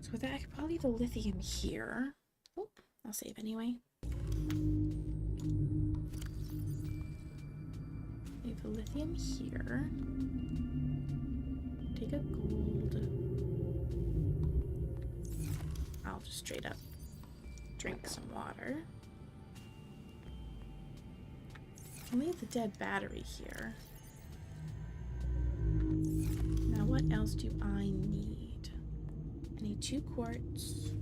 So with that, I could probably leave the lithium here. Oh, I'll save anyway. Leave the lithium here. Take a gold. I'll just straight up drink some water. I'll leave the dead battery here. Now what else do I need? I need 2 quartz.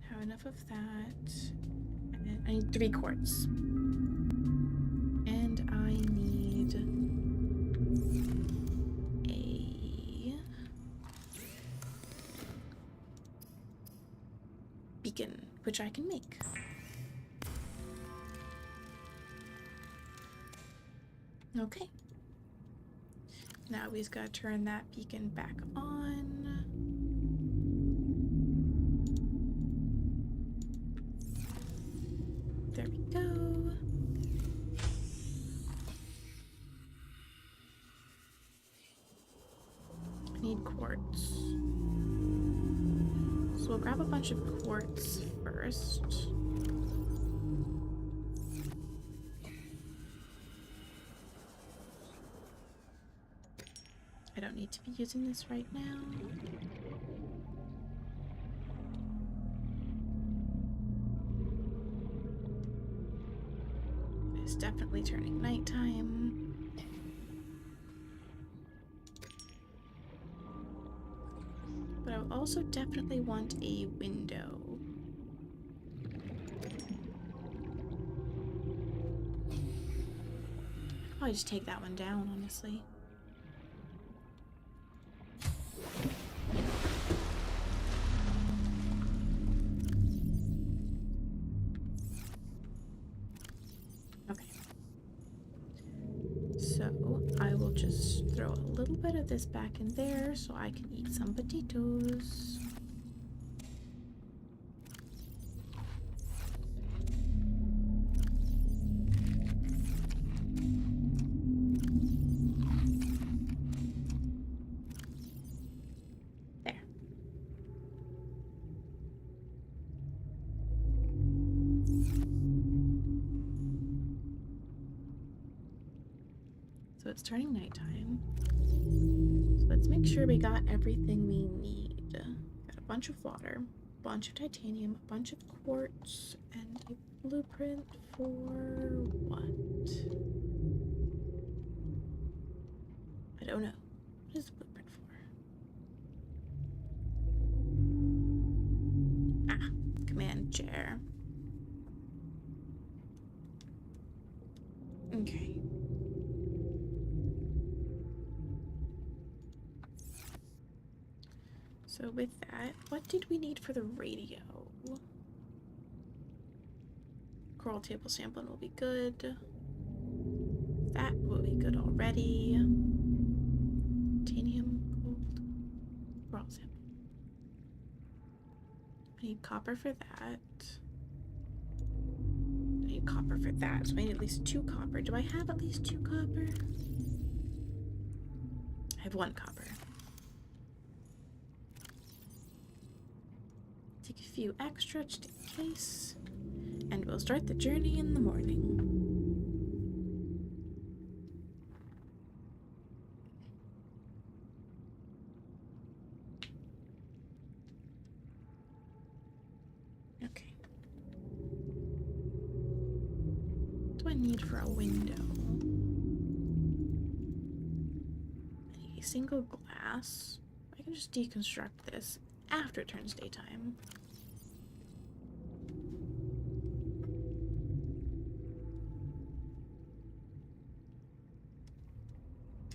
Have enough of that. And I need 3 quartz. And I need a beacon, which I can make. Okay. Now we just gotta turn that beacon back on. There we go. I need quartz. So we'll grab a bunch of quartz first. I don't need to be using this right now. It's definitely turning nighttime. But I will also definitely want a window. I'll probably just take that one down, honestly. So I will just throw a little bit of this back in there so I can eat some potatoes. There. So it's turning nighttime. So let's make sure we got everything we need. Got a bunch of water, a bunch of titanium, a bunch of quartz, and a blueprint for what? I don't know. What is the blueprint for? Ah, command chair. Okay. So with that, what did we need for the radio? Coral table sampling will be good. That will be good already. Titanium, gold, coral sample. I need copper for that. I need copper for that, so I need at least 2 copper. Do I have at least 2 copper? I have 1 copper. Take a few extra just in case, and we'll start the journey in the morning. Okay. What do I need for a window? I need a single glass. I can just deconstruct this after it turns daytime.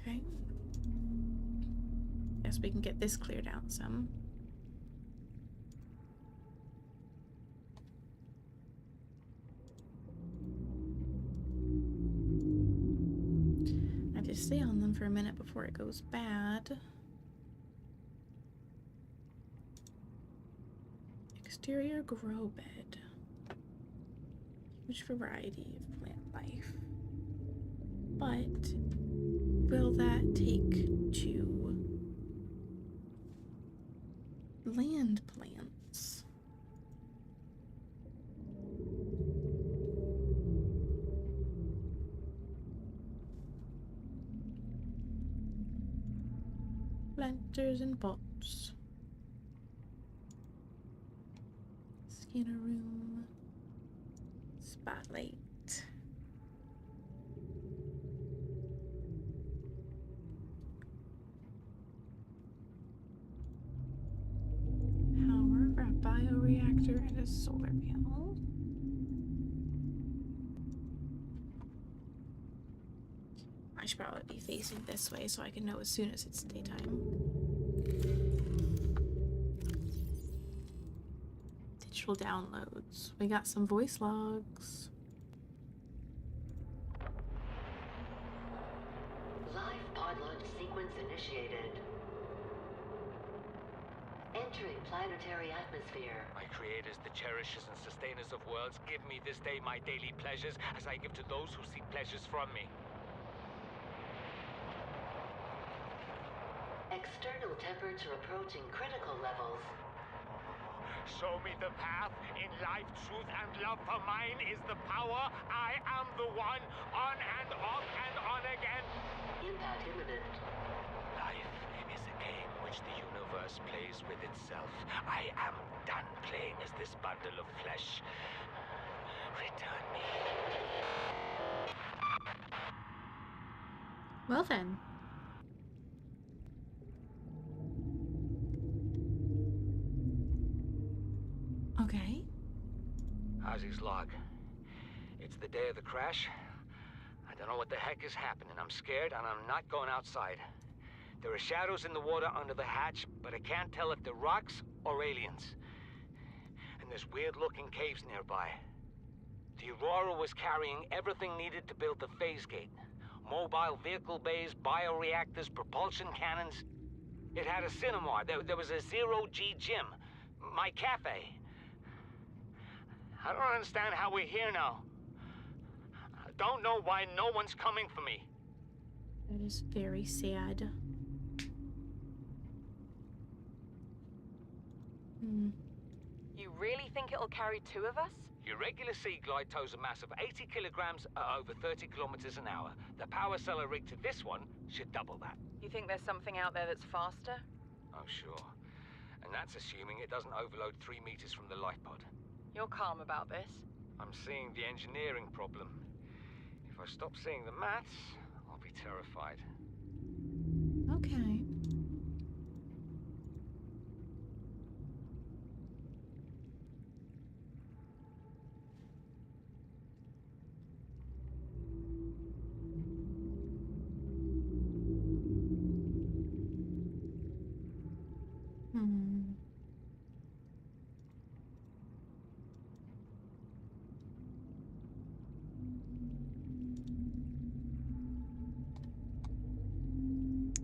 Okay. Guess we can get this cleared out some. stay on them for a minute before it goes bad. Exterior grow bed. Huge variety of plant life. But will that take to land plants? Planters and pots. Scanner room. Spotlight. Power for a bioreactor and a solar panel. I should probably be facing this way so I can know as soon as it's daytime. Digital downloads. We got some voice logs. Live pod launch sequence initiated. Entering planetary atmosphere. My creators, the cherishers and sustainers of worlds, give me this day my daily pleasures as I give to those who seek pleasures from me. External temperature approaching critical levels. Show me the path. In life, truth, and love for mine is the power. I am the one. On and off and on again. Impact imminent. Life is a game which the universe plays with itself. I am done playing as this bundle of flesh. Return me. Well then. Okay. Ozzy's log. It's the day of the crash. I don't know what the heck is happening. I'm scared and I'm not going outside. There are shadows in the water under the hatch, but I can't tell if they're rocks or aliens. And there's weird-looking caves nearby. The Aurora was carrying everything needed to build the phase gate. Mobile vehicle bays, bioreactors, propulsion cannons. It had a cinema. There was a zero-G gym. My cafe. I don't understand how we're here now. I don't know why no one's coming for me. That is very sad. You really think it'll carry two of us? Your regular sea glide tows a mass of 80 kilograms at over 30 kilometers an hour. The power cellar rig to this one should double that. You think there's something out there that's faster? Oh, sure. And that's assuming it doesn't overload 3 meters from the life pod. You're calm about this. I'm seeing the engineering problem. If I stop seeing the maths, I'll be terrified. Okay.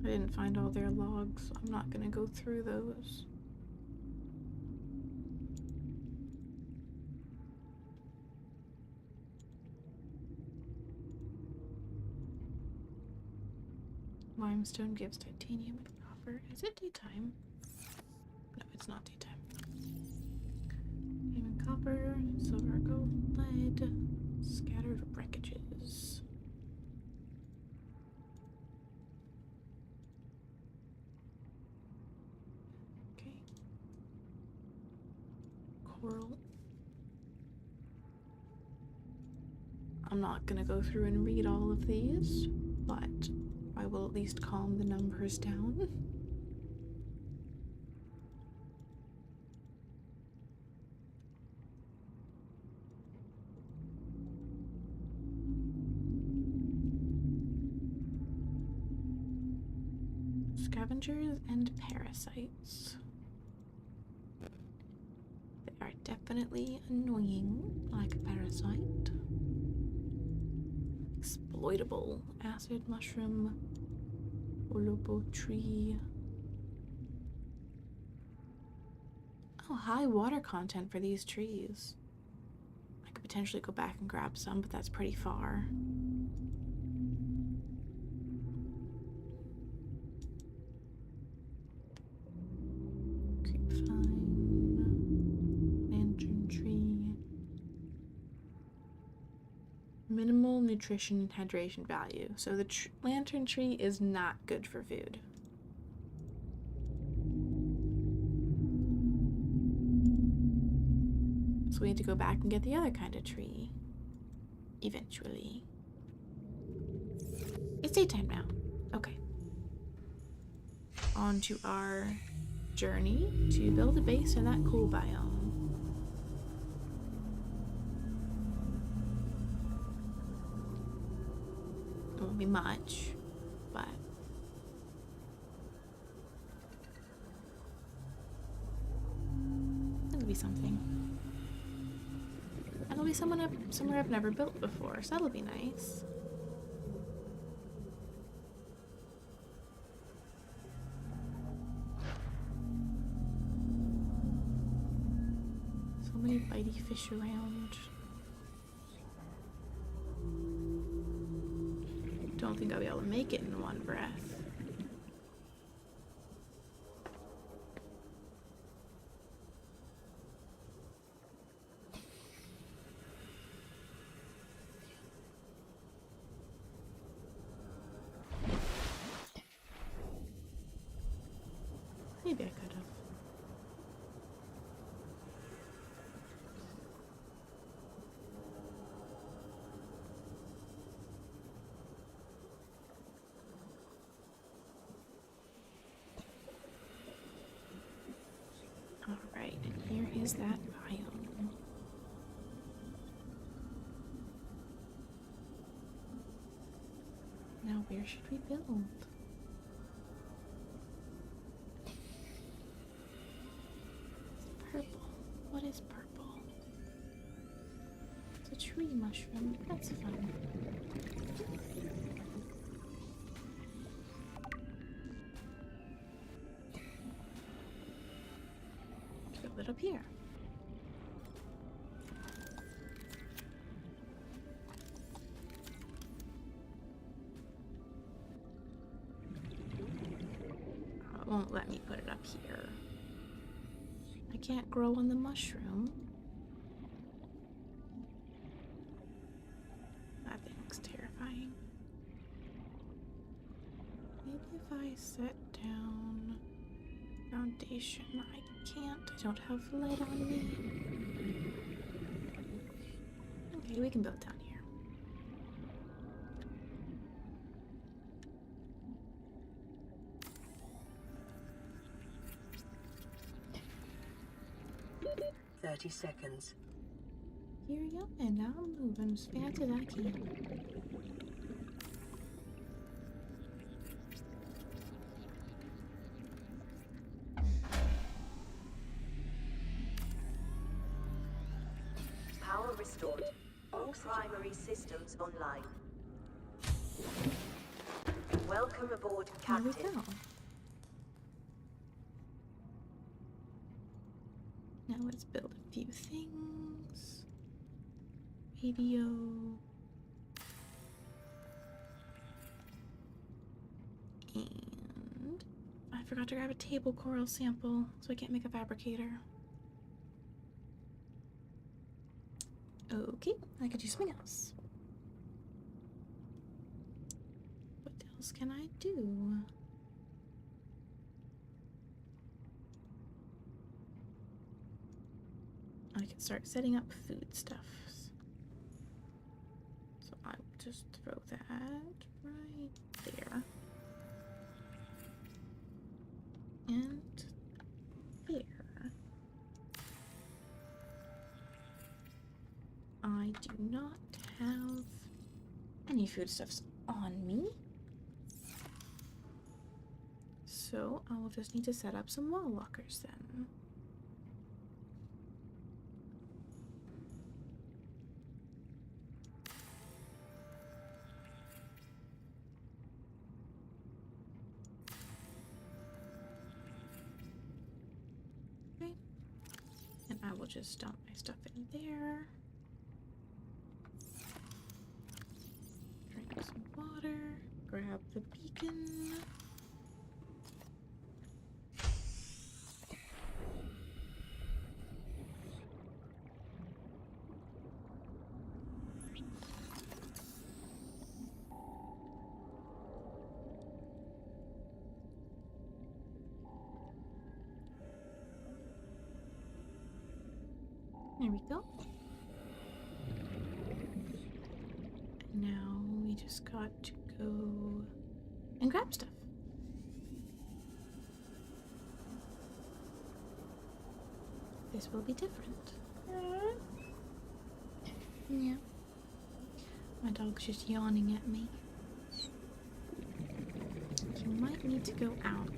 I didn't find all their logs, so I'm not gonna go through those. Limestone gives titanium and copper. Is it daytime? No, it's not daytime. Titanium and copper, silver, gold, lead, scattered wreckages. Okay. Coral. I'm not gonna go through and read all of these, but I will at least calm the numbers down. Scavengers and parasites. They are definitely annoying, like a parasite. exploitable. Acid mushroom. Olobo tree. Oh, high water content for these trees. I could potentially go back and grab some, but that's pretty far. Lantern tree. Minimal nutrition and hydration value. So the lantern tree is not good for food. So we need to go back and get the other kind of tree. Eventually. It's daytime now. Okay. On to our journey to build a base in that cool biome. It won't be much, but it'll be something. It'll be somewhere I've never built before, so that'll be nice. So many bitey fish around. Don't think I'll be able to make it in one breath. Maybe I could have. Alright, and here is that biome. Now where should we build? Purple. What is purple? It's a tree mushroom. That's fun. Build it up here. It won't let me put it up here. I can't grow on the mushroom. That thing looks terrifying. Maybe if I set down foundation. I can't. I don't have lead on me. Okay, we can build down here. seconds. Here we go, and now I'm moving as fast as I can. Power restored. All primary systems online. Welcome aboard, Here we Captain. go. Now let's build a few things. Radio. And I forgot to grab a table coral sample, so I can't make a fabricator. Okay, I could do something else. What else can I do? I can start setting up foodstuffs. So I will just throw that right there. And there. I do not have any foodstuffs on me. So I will just need to set up some wall walkers then. just dump my stuff in there. Drink some water. Grab the beacon. There we go. And now we just got to go and grab stuff. This will be different. Yeah. My dog's just yawning at me. He might need to go out.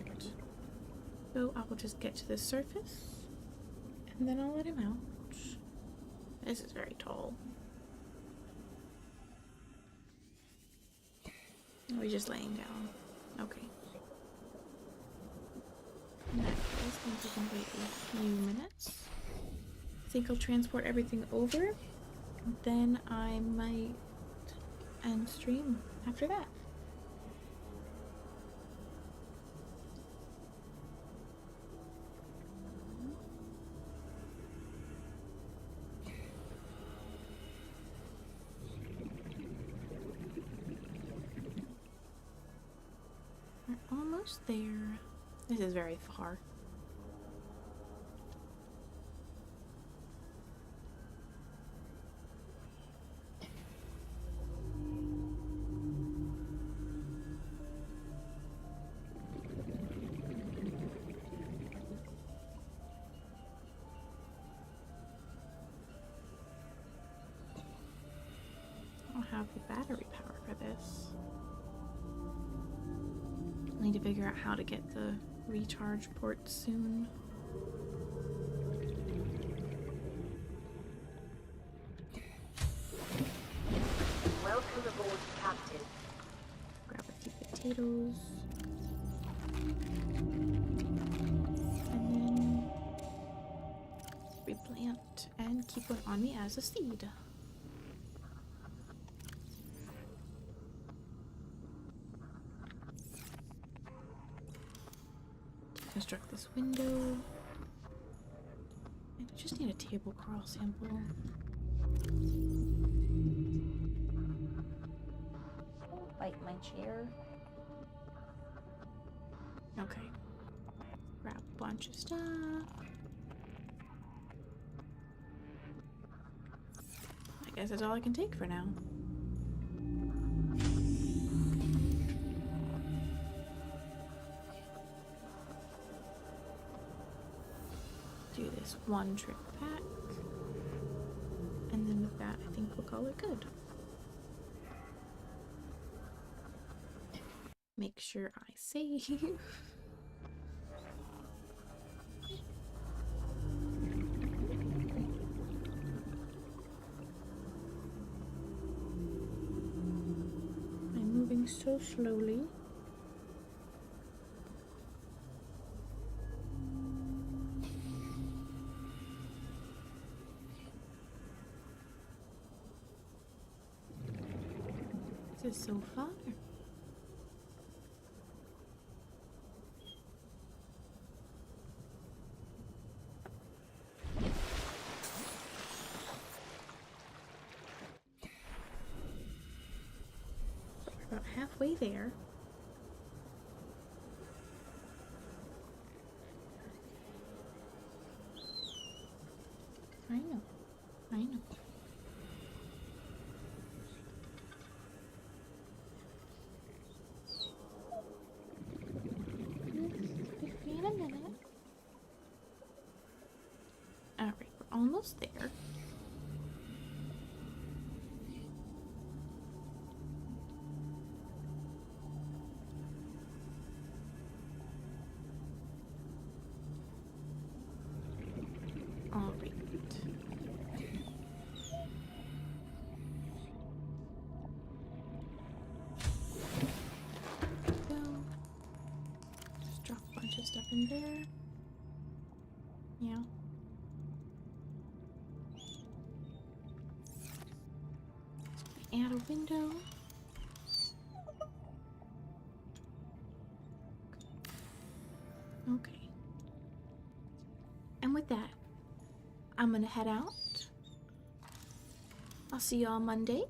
So I will just get to the surface and then I'll let him out. This is very tall. Oh, he's just laying down. Okay. In that case, I think we can wait a few minutes. I think I'll transport everything over. Then I might end stream after that. We're almost there. This is very far. I don't have the battery power for this. I need to figure out how to get the recharge port soon. Welcome aboard, Captain. Grab a few potatoes. And then replant and keep one on me as a seed. Construct this window. I just need a table coral sample. Don't bite my chair. Okay. Grab a bunch of stuff. I guess that's all I can take for now. Do this one trip back, and then with that I think we'll call it good. Make sure I save. I'm moving so slowly. This is so far. We're about halfway there. I know. I know. In a minute. Alright, we're almost there. Alright. Go. Just drop a bunch of stuff in there. Yeah. Add a window. Okay. And with that, I'm gonna head out. I'll see you all Monday.